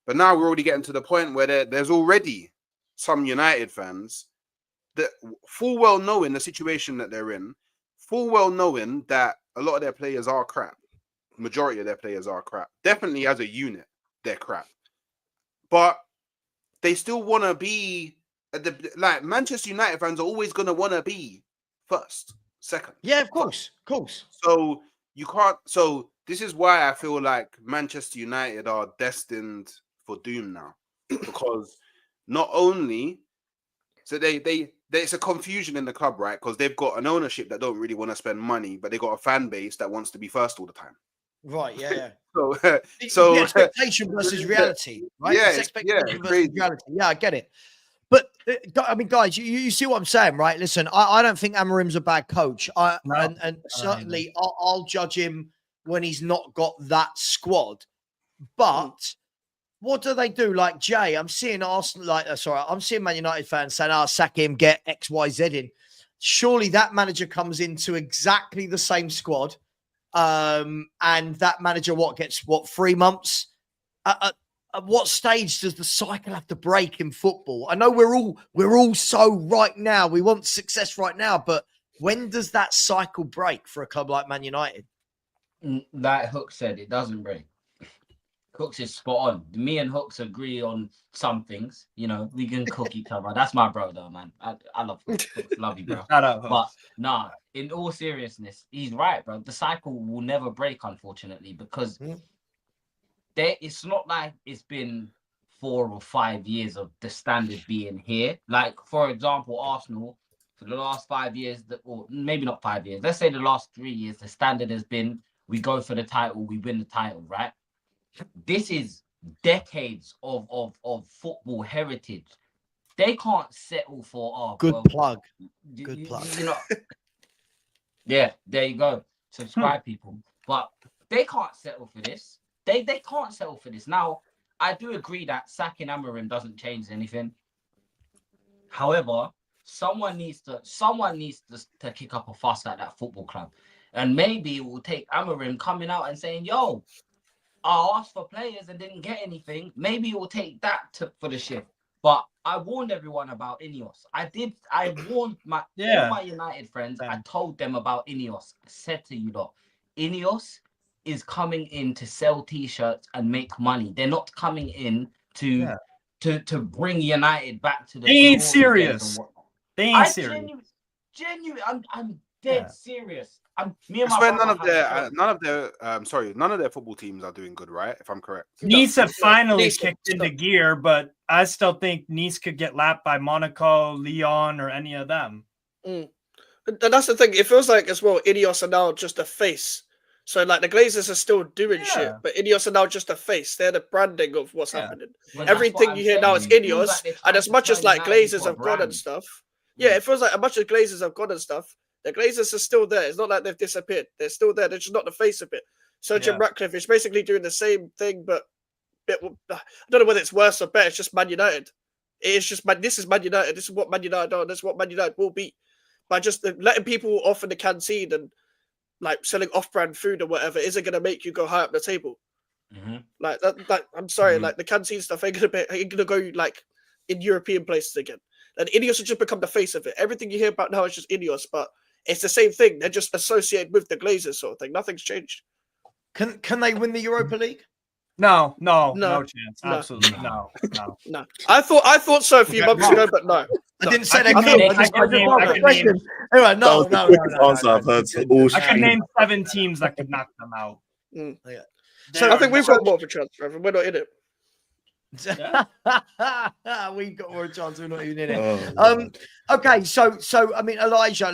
But now we're already getting to the point where there's already some United fans that full well knowing the situation that they're in, full well knowing that a lot of their players are crap. Majority of their players are crap. Definitely as a unit, they're crap. But they still want to be Manchester United fans are always going to want to be first, second. Yeah, of course. So you can't. So this is why I feel like Manchester United are destined for doom now, because not only there's a confusion in the club, right? Because they've got an ownership that don't really want to spend money, but they got a fan base that wants to be first all the time. Right, yeah. So the expectation versus reality, right? Yeah, it's expectation versus reality. Yeah, I get it. But I mean, guys, you see what I'm saying, right? Listen, I don't think Amorim's a bad coach. And certainly I'll judge him when he's not got that squad. But what do they do? Like Jay, I'm seeing Arsenal, I'm seeing Man United fans saying, sack him, get X, Y, Z in. Surely that manager comes into exactly the same squad. And that manager, gets 3 months? At what stage does the cycle have to break in football? I know we're all so right now. We want success right now, but when does that cycle break for a club like Man United? Like Hook said, it doesn't break. Hooks is spot on. Me and Hooks agree on some things. You know, we can cook each other. That's my bro, though, man. I love Hooks. Love you, bro. But nah, in all seriousness, he's right, bro. The cycle will never break, unfortunately, because it's not like it's been 4 or 5 years of the standard being here. Like, for example, Arsenal, for the last 5 years, or maybe not 5 years, let's say the last 3 years, the standard has been we go for the title, we win the title, right? This is decades of football heritage. They can't settle for Good plug. Good plug. You know, yeah, there you go. Subscribe, people. But they can't settle for this. They can't settle for this. Now, I do agree that sacking Amorim doesn't change anything. However, someone needs to kick up a fuss at that football club. And maybe it will take Amorim coming out and saying, yo, I asked for players and didn't get anything. Maybe it will take that for the shift. But I warned everyone about Ineos. I warned all my United friends. I told them about Ineos. I said to you lot, Ineos is coming in to sell T-shirts and make money. They're not coming in to bring United back to the. They ain't serious. They ain't serious. Genuine. I'm dead serious. None of their football teams are doing good, right? If I'm correct. Nice have finally kicked into gear, but I still think Nice could get lapped by Monaco, Lyon, or any of them. And that's the thing. It feels like as well, Ineos are now just a face. So like the Glazers are still doing shit, but Ineos are now just a face. They're the branding of what's happening. Well, everything you hear now is Ineos, and as much as like Glazers have gone and stuff, it feels like as much as Glazers have gone and stuff, the Glazers are still there. It's not like they've disappeared. They're still there. They're just not the face of it. So Jim Ratcliffe is basically doing the same thing, but I don't know whether it's worse or better. It's just Man United. It's just this is Man United. This is what Man United are. This is what Man United will be. By just letting people off in the canteen and like selling off-brand food or whatever isn't going to make you go high up the table. Like that. I'm sorry. Like the canteen stuff ain't gonna go like in European places again. And Ineos have just become the face of it. Everything you hear about now is just Ineos, but it's the same thing. They're just associated with the Glazers sort of thing. Nothing's changed. Can they win the Europa League? No chance. Absolutely no. I thought so a few months ago, but no. I didn't say they could. Anyway, I've heard. I could name 7 teams that could knock them out. So I think we've got more of a chance, Trevor. We're not in it. We've got more chance. We're not even in it. Okay, so I mean, Elijah,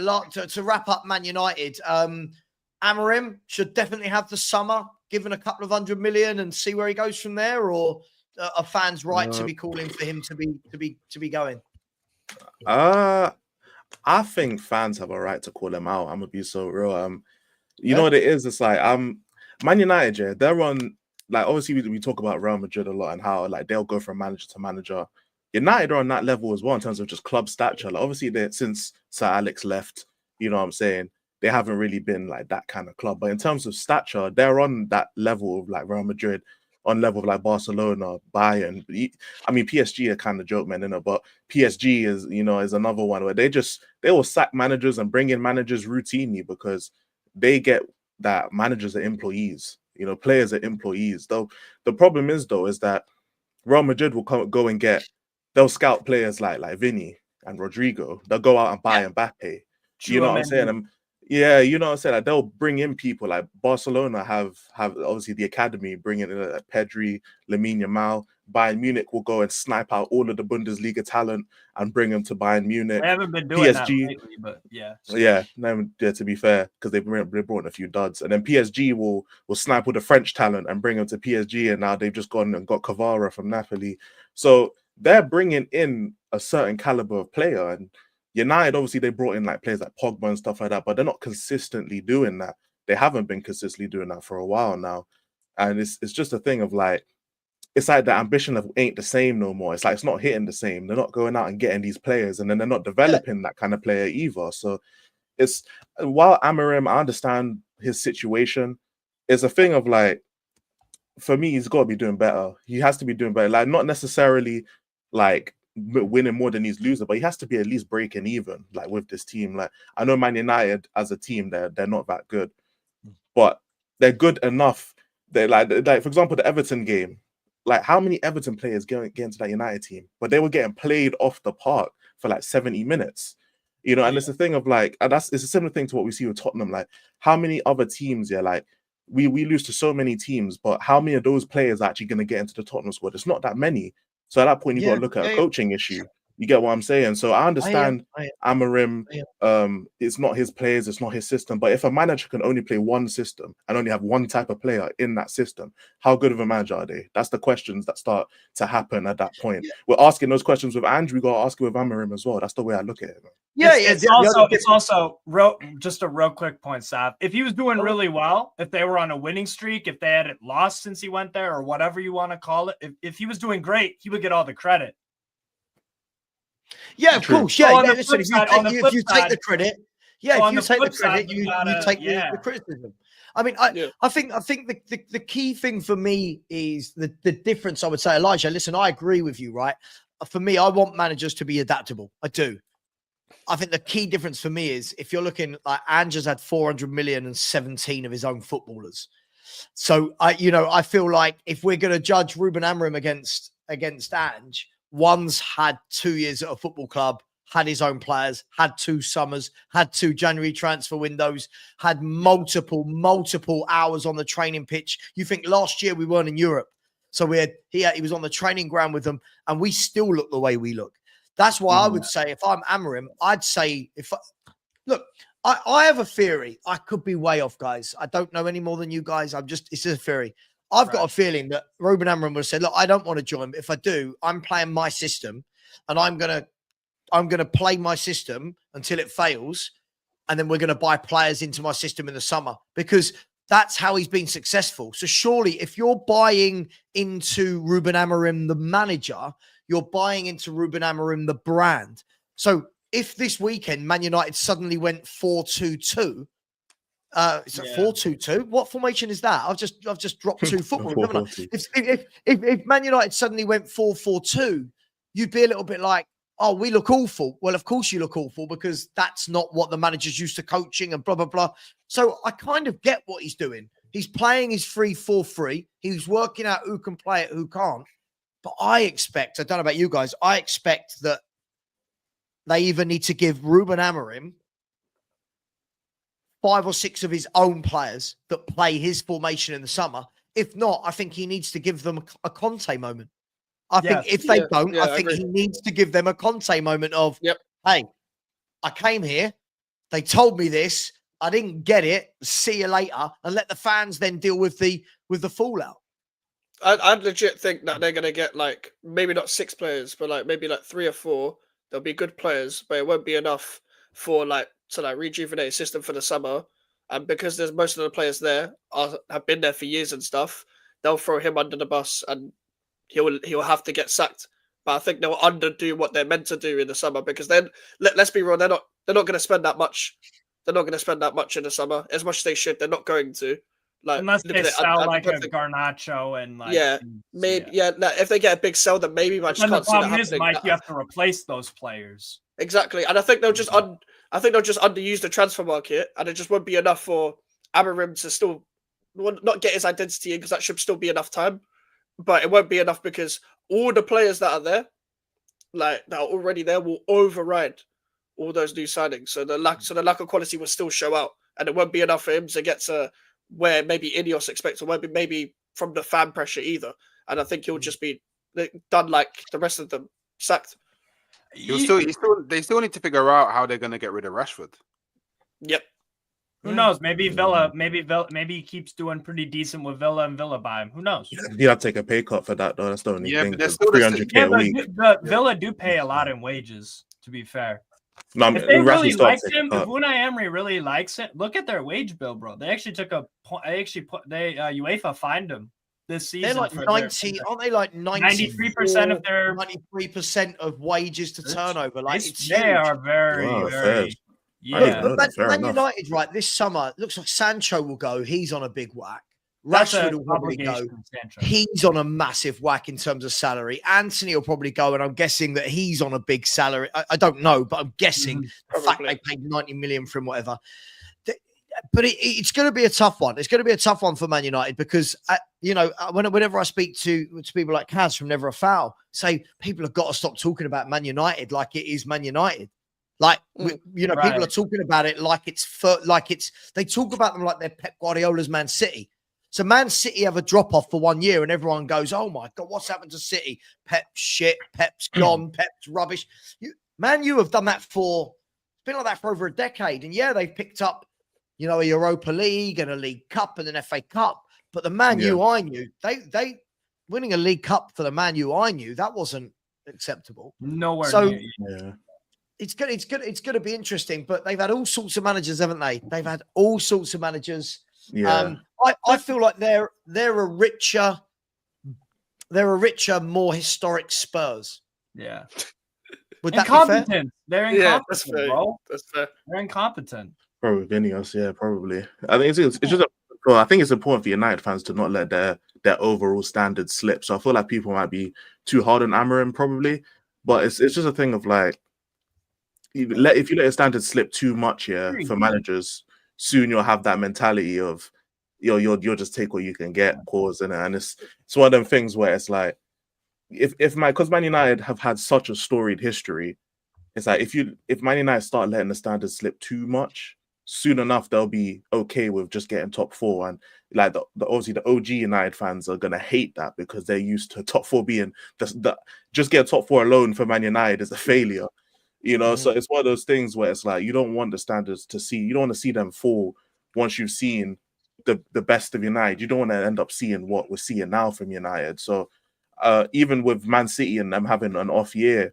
to wrap up Man United, Amorim should definitely have the summer, given a couple of 100 million, and see where he goes from there. Or are fans right to be calling for him to be going? I think fans have a right to call him out. I'm gonna be so real. You know what it is? It's like Man United, they're on. Like obviously we talk about Real Madrid a lot and how like they'll go from manager to manager. United are on that level as well in terms of just club stature. Like obviously since Sir Alex left, you know what I'm saying, they haven't really been like that kind of club. But in terms of stature, they're on that level of like Real Madrid, on level of like Barcelona, Bayern. I mean PSG are kind of joke men, but PSG is another one where they will sack managers and bring in managers routinely because they get that managers are employees. Players are employees. Though the problem is that Real Madrid will go and they'll scout players like Vinny and Rodrigo. They'll go out and buy Mbappe. You know what I'm saying? You know what I'm saying? Like they'll bring in people like Barcelona have obviously the academy bringing in Pedri, Lamine Yamal. Bayern Munich will go and snipe out all of the Bundesliga talent and bring them to Bayern Munich. They haven't been doing that lately, but to be fair, because they brought in a few duds. And then PSG will snipe all the French talent and bring them to PSG, and now they've just gone and got Kvara from Napoli. So they're bringing in a certain caliber of player. And United, obviously, they brought in like players like Pogba and stuff like that, but they're not consistently doing that. They haven't been consistently doing that for a while now. And it's just a thing of like, it's like the ambition level ain't the same no more. It's like it's not hitting the same. They're not going out and getting these players, and then they're not developing that kind of player either. So it's, while Amorim, I understand his situation, it's a thing of like, for me, he's got to be doing better. He has to be doing better. Like, not necessarily like winning more than he's losing, but he has to be at least breaking even, like with this team. Like, I know Man United as a team, they're not that good, but they're good enough. They like for example, the Everton game. Like, how many Everton players get into that United team? But they were getting played off the park for like 70 minutes. You know, and it's a thing of like, and it's a similar thing to what we see with Tottenham. Like, how many other teams, like we lose to so many teams, but how many of those players are actually going to get into the Tottenham squad? It's not that many. So at that point, you've got to look at a coaching issue. You get what I'm saying? So I understand Amorim, it's not his players, it's not his system. But if a manager can only play one system and only have one type of player in that system, how good of a manager are they? That's the questions that start to happen at that point. We're asking those questions with Andrew, we got to ask it with Amorim as well. That's the way I look at it. It's also just a real quick point, Sav. If he was doing really well, if they were on a winning streak, if they hadn't lost since he went there, or whatever you want to call it, if he was doing great, he would get all the credit. Yeah, of course. Yeah, listen, if you take the credit, you take the criticism. I mean, I think the key thing for me is the difference. I would say, Elijah, listen, I agree with you, right? For me, I want managers to be adaptable. I do. I think the key difference for me is if you're looking like Ange's had 400 million and 17 of his own footballers. So I feel like if we're going to judge Ruben Amorim against Ange, one's had 2 years at a football club, had his own players, had 2 summers, had 2 January transfer windows, had multiple hours on the training pitch. You think last year we weren't in Europe. So he was on the training ground with them, and we still look the way we look. That's why I would say, if I'm Amorim, I'd say, I have a theory. I could be way off, guys. I don't know any more than you guys. It's just a theory. I've got a feeling that Ruben Amorim would have said, look, I don't want to join, but if I do, I'm playing my system, and I'm gonna play my system until it fails, and then we're gonna buy players into my system in the summer, because that's how he's been successful. So surely, if you're buying into Ruben Amorim, the manager, you're buying into Ruben Amorim, the brand. So if this weekend Man United suddenly went 4-2-2. Is it 4-2-2? What formation is that? I've just dropped 2 football. Haven't I? If Man United suddenly went 4-4-2, you'd be a little bit like, oh, we look awful. Well, of course you look awful, because that's not what the manager's used to coaching and blah, blah, blah. So I kind of get what he's doing. He's playing his 3-4-3. He's working out who can play it, who can't. But I don't know about you guys, I expect that they either need to give Ruben Amorim 5 or 6 of his own players that play his formation in the summer. If not, I think he needs to give them a Conte moment. I think if they don't, I think he needs to give them a Conte moment of, hey, I came here, they told me this, I didn't get it, see you later, and let the fans then deal with the fallout. I legit think that they're going to get like, maybe not 6 players, but like maybe like 3 or 4. They'll be good players, but it won't be enough for like to like rejuvenate a system for the summer. And because there's most of the players there have been there for years and stuff, they'll throw him under the bus and he'll have to get sacked. But I think they'll underdo what they're meant to do in the summer, because then let's be real, they're not going to spend that much. They're not going to spend that much in the summer, as much as they should. They're not going to. Like, unless they sell like a Garnacho and like if they get a big sell, then maybe I just can't see that happening. Mike, you have to replace those players. Exactly, and I think they'll just underuse the transfer market, and it just won't be enough for Amorim to still not get his identity in, because that should still be enough time. But it won't be enough, because all the players that are there, like that are already there, will override all those new signings. So the lack of quality will still show out, and it won't be enough for him to get to where maybe Ineos expects, or maybe from the fan pressure either. And I think he'll just be done like the rest of them, sacked. They still need to figure out how they're going to get rid of Rashford. Yep. Who knows? Maybe Villa, maybe he keeps doing pretty decent with Villa and Villa buy him. Who knows? You have to take a pay cut for that, though. That's the only thing. but they're still the 300K a week. Villa do pay a lot in wages, to be fair. No, if they really liked him, if Unai Emery really likes it, look at their wage bill, bro. They actually took a point. UEFA fined them this season. They're like 90, aren't they? Like 93% of their 93% of wages to turnover. Like they are very, very. Yeah, Man United, right? This summer looks like Sancho will go. He's on a big whack. Rashford will probably go. He's on a massive whack in terms of salary. Anthony will probably go, and I'm guessing that he's on a big salary. I don't know, but I'm guessing the fact they paid 90 million for him, whatever. But it's going to be a tough one. It's going to be a tough one for Man United because, whenever I speak to people like Kaz from Never a Foul, say people have got to stop talking about Man United like it is Man United. Like, people are talking about it like they talk about them like they're Pep Guardiola's Man City. So Man City have a drop-off for 1 year and everyone goes, oh, my God, what's happened to City? Pep's shit. Pep's gone. Pep's rubbish. Man U have done that it's been like that for over a decade. And, yeah, they've picked up, a Europa League and a League Cup and an FA Cup. But the Man U I knew, they winning a League Cup for the Man U I knew, that wasn't acceptable. Nowhere near. Yeah. It's going to be interesting. But they've had all sorts of managers, haven't they? They've had all sorts of managers. Yeah. I feel like they're a richer, more historic Spurs. Yeah. Would that be fair? They're incompetent, bro. That's fair. They're incompetent. Probably Vinius, yeah, probably. I think it's just I think it's important for United fans to not let their overall standards slip. So I feel like people might be too hard on Amorim, probably, but it's just a thing of like, if you let your standards slip too much, for managers, soon you'll have that mentality of you'll just take what you can get, and it's one of them things where it's like because Man United have had such a storied history, it's like if Man United start letting the standards slip too much, soon enough they'll be okay with just getting top four, and like obviously the OG United fans are gonna hate that because they're used to top four being the just get top four alone for Man United is a failure. So it's one of those things where it's like you don't want the standards you don't want to see them fall once you've seen the best of United. You don't want to end up seeing what we're seeing now from United. So even with Man City and them having an off year,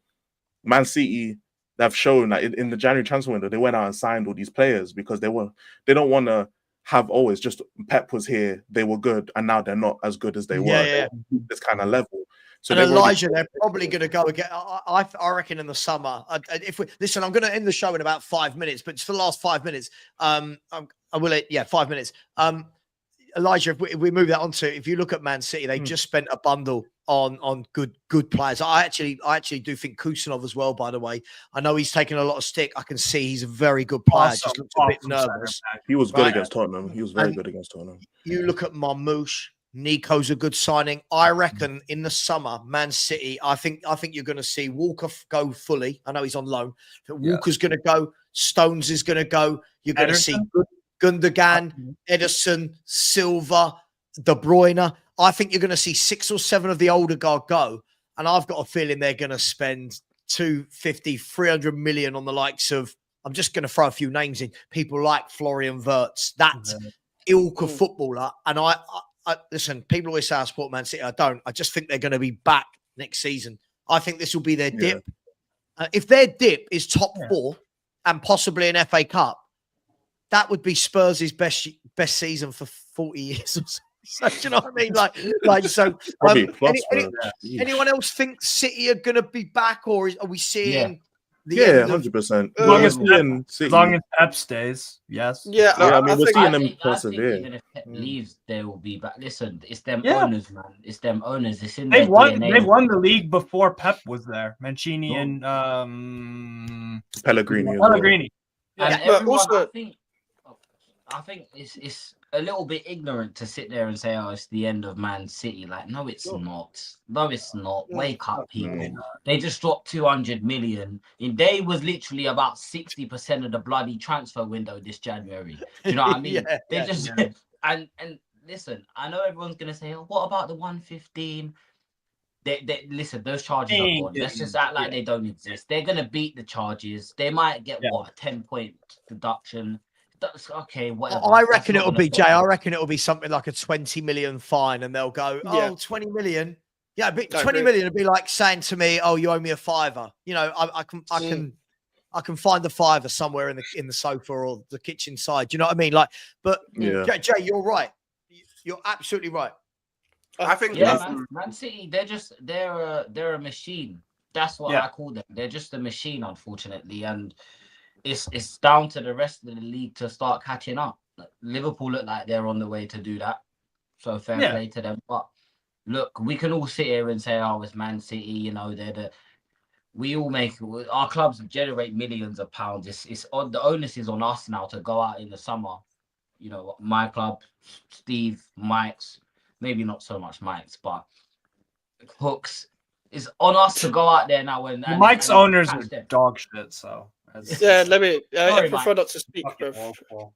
Man City, they've shown that in the January transfer window, they went out and signed all these players because they don't want to have always just Pep was here, they were good, and now they're not as good as they were. This kind of level. So and Elijah, they're probably going to go again. I reckon in the summer. I'm going to end the show in about 5 minutes, but just for the last 5 minutes, I will. 5 minutes. Elijah, if we move that on to, if you look at Man City, they just spent a bundle on good players. I actually do think Kusanov as well. By the way, I know he's taken a lot of stick. I can see he's a very good player. Just looks a bit nervous. He was good against Tottenham. He was very good against Tottenham. You look at Marmoush. Nico's a good signing. I reckon in the summer, Man City, I think you're going to see Walker go fully. I know he's on loan. Walker's going to go. Stones is going to go. You're going to see Gundogan, Ederson, Silva, De Bruyne. I think you're going to see 6 or 7 of the older guard go. And I've got a feeling they're going to spend 250, 300 million on the likes of, I'm just going to throw a few names in, people like Florian Wirtz, that ilk of footballer. And I listen, people always say I support Man City. I don't. I just think they're going to be back next season. I think this will be their dip. If their dip is top 4 and possibly an FA Cup, that would be Spurs' best season for 40 years or so. So, do you know what I mean? So. Anyone else think City are going to be back, or are we seeing? 100%. As long as Pep stays, yes. Yeah, I mean, we're seeing them persevere. Even if Pep leaves, they will be back. Listen, it's them owners, man. It's them owners. It's in They've their won. DNA. They won the league before Pep was there. Mancini and Pellegrini. And everyone, I think it's a little bit ignorant to sit there and say, "Oh, it's the end of Man City." Like, no, it's not. No, it's not. Wake up, people. They just dropped 200 million. And they was literally about 60% of the bloody transfer window this January. Do you know what I mean? And listen, I know everyone's gonna say, "Oh, what about the 115?" They listen, those charges are gone. Let's just act like they don't exist. They're gonna beat the charges. They might get a 10-point deduction. that's okay. Whatever. I reckon That's it'll not be, gonna Jay, stop I me. reckon it'll be something like a 20 million fine, and they'll go, oh, Yeah. 20 million. Yeah, but I 20 agree. million would be like saying to me, oh, you owe me a fiver. You know, I can find the fiver somewhere in the sofa or the kitchen side. Do you know what I mean? Like, but Yeah. Jay, you're right. You're absolutely right. I think Yeah, Man City, they're a machine. That's what Yeah. I call them. They're just a machine, unfortunately, and it's down to the rest of the league to start catching up. Liverpool look like they're on the way to do that, so fair play to them. But look, we can all sit here and say, "Oh, it's Man City." You know, we all make our clubs generate millions of pounds. It's on the onus is on us now to go out in the summer. You know, my club, Steve, Mike's, maybe not so much Mike's, but Hooks. It's on us to go out there now and Mike's and owners are catch them. dog shit. So Yeah, let me. I Sorry, prefer Mike. not to speak, fucking bro. awful.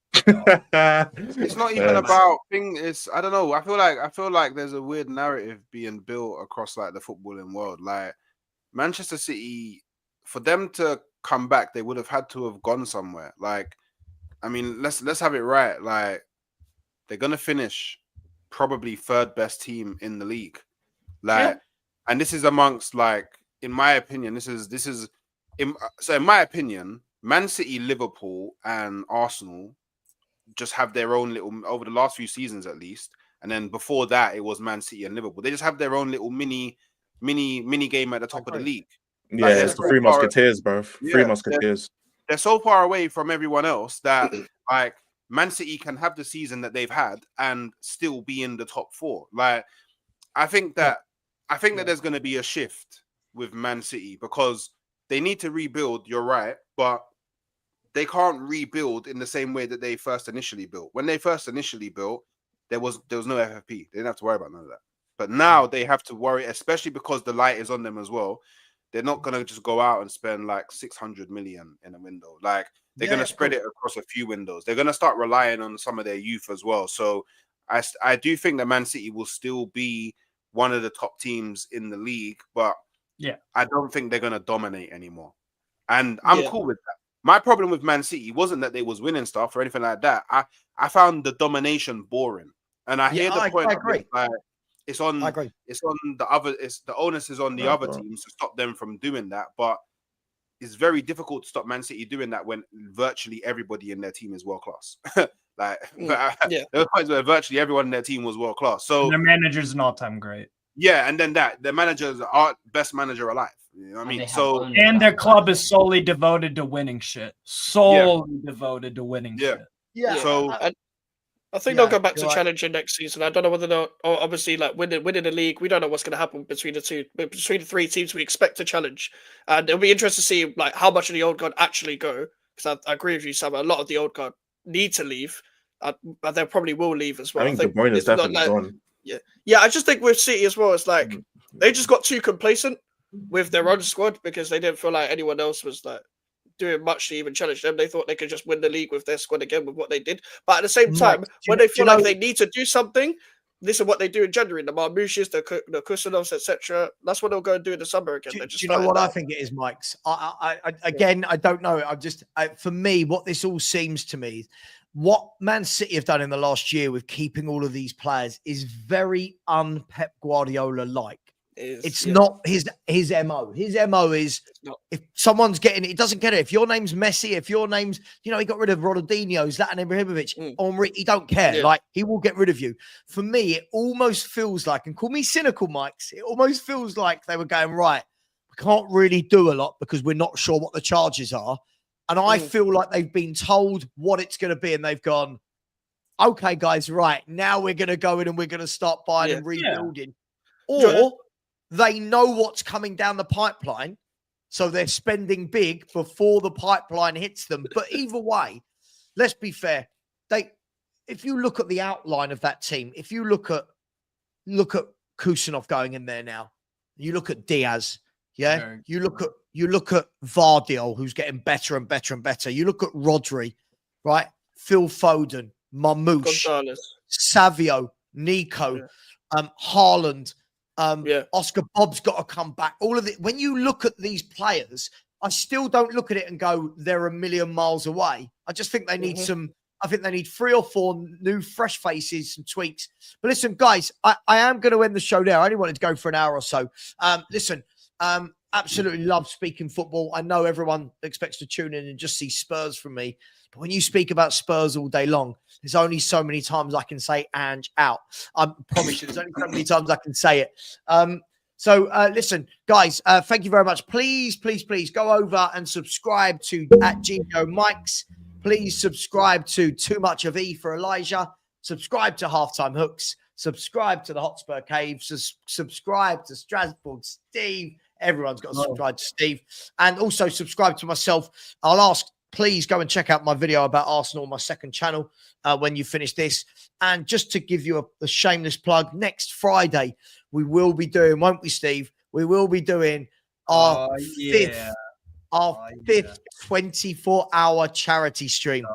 It's not even about thing. It's I don't know. I feel like there's a weird narrative being built across like the footballing world. Like Manchester City, for them to come back, they would have had to have gone somewhere. Like, I mean, let's have it right. Like, they're gonna finish probably third best team in the league. Like, and this is amongst like, in my opinion, in my opinion, Man City, Liverpool, and Arsenal just have their own little over the last few seasons at least, and then before that it was Man City and Liverpool. They just have their own little mini game at the top of the league. Yeah, Like, it's the Three Musketeers, bro. Three Musketeers. They're so far away from everyone else that like Man City can have the season that they've had and still be in the top four. Like, I think that there's going to be a shift with Man City because they need to rebuild. You're right, but they can't rebuild in the same way that they first initially built. When they first initially built, there was no FFP. They didn't have to worry about none of that. But now they have to worry, especially because the light is on them as well. They're not going to just go out and spend like 600 million in a window. Like, they're going to spread it across a few windows. They're going to start relying on some of their youth as well. So I do think that Man City will still be one of the top teams in the league, but I don't think they're going to dominate anymore. And I'm cool with that. My problem with Man City wasn't that they was winning stuff or anything like that. I found the domination boring. And I hear the point. I agree. It's on the other. It's the onus is on the other teams to stop them from doing that. But it's very difficult to stop Man City doing that when virtually everybody in their team is world class. There were points where virtually everyone in their team was world class. So and their manager's an all-time great. Yeah, and then the manager's our best manager alive. You know what I mean? So and their club is solely devoted to winning shit. Solely devoted to winning shit. Yeah. So I think they'll go back to challenging next season. I don't know whether they'll obviously like winning the league. We don't know what's going to happen between the three teams we expect to challenge, and it'll be interesting to see like how much of the old guard actually go. Because I agree with you, Savva. A lot of the old guard need to leave, but they probably will leave as well. I think De Bruyne is definitely gone. Yeah. I just think with City as well, it's like they just got too complacent with their own squad because they didn't feel like anyone else was like doing much to even challenge them. They thought they could just win the league with their squad again with what they did. But at the same time, when they feel like they need to do something, this is what they do in January. The Marmouches, the Kusanovs, etc. That's what they'll go and do in the summer again. Do you know what I think it is, Mike's? I don't know. For me, what this all seems to me, what Man City have done in the last year with keeping all of these players is very un-Pep Guardiola-like. It's not his MO. His MO is if someone's getting it, doesn't get it. If your name's Messi, if your name's, he got rid of Ronaldinho, Zlatan Ibrahimovic, Henry, he don't care. Like, he will get rid of you. For me, it almost feels like, and call me cynical, Mikes, it almost feels like they were going, right, we can't really do a lot because we're not sure what the charges are. And I feel like they've been told what it's going to be and they've gone, okay, guys, right, now we're going to go in and we're going to start buying and rebuilding. Or they know what's coming down the pipeline, so they're spending big before the pipeline hits them. But either way, let's be fair. If you look at the outline of that team, if you look at Kusanov going in there now, you look at Diaz, you look at Vardiol, who's getting better and better and better. You look at Rodri, right? Phil Foden, Marmouche, Savio, Nico, Haaland. Oscar Bob's got to come back. All of it. When you look at these players, I still don't look at it and go, they're a million miles away. I just think they need some I think they need 3 or 4 new, fresh faces, some tweaks. But listen, guys, I am going to end the show there. I only wanted to go for an hour or so. Listen, absolutely love speaking football. I know everyone expects to tune in and just see Spurs from me. But when you speak about Spurs all day long, there's only so many times I can say "Ange out." I promise you, there's only so many times I can say it. So listen, guys, thank you very much. Please go over and subscribe to @Gino Mikes. Please subscribe to Too Much of E for Elijah. Subscribe to Halftime Hooks. Subscribe to the Hotspur Caves. Subscribe to Strasbourg Steve. Everyone's got to subscribe to Steve. And also subscribe to myself. I'll ask, please go and check out my video about Arsenal on my second channel when you finish this. And just to give you a shameless plug, next Friday, we will be doing, won't we, Steve? We will be doing our fifth 24-hour charity stream.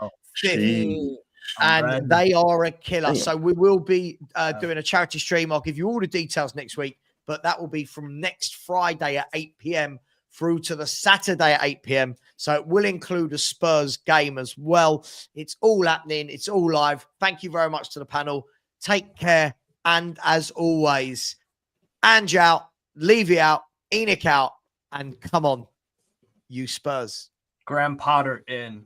And they are a killer. So we will be doing a charity stream. I'll give you all the details next week, but that will be from next Friday at 8 p.m. through to the Saturday at 8 p.m. So it will include a Spurs game as well. It's all happening. It's all live. Thank you very much to the panel. Take care. And as always, Ange out, Levy out, Enoch out, and come on, you Spurs. Graham Potter in.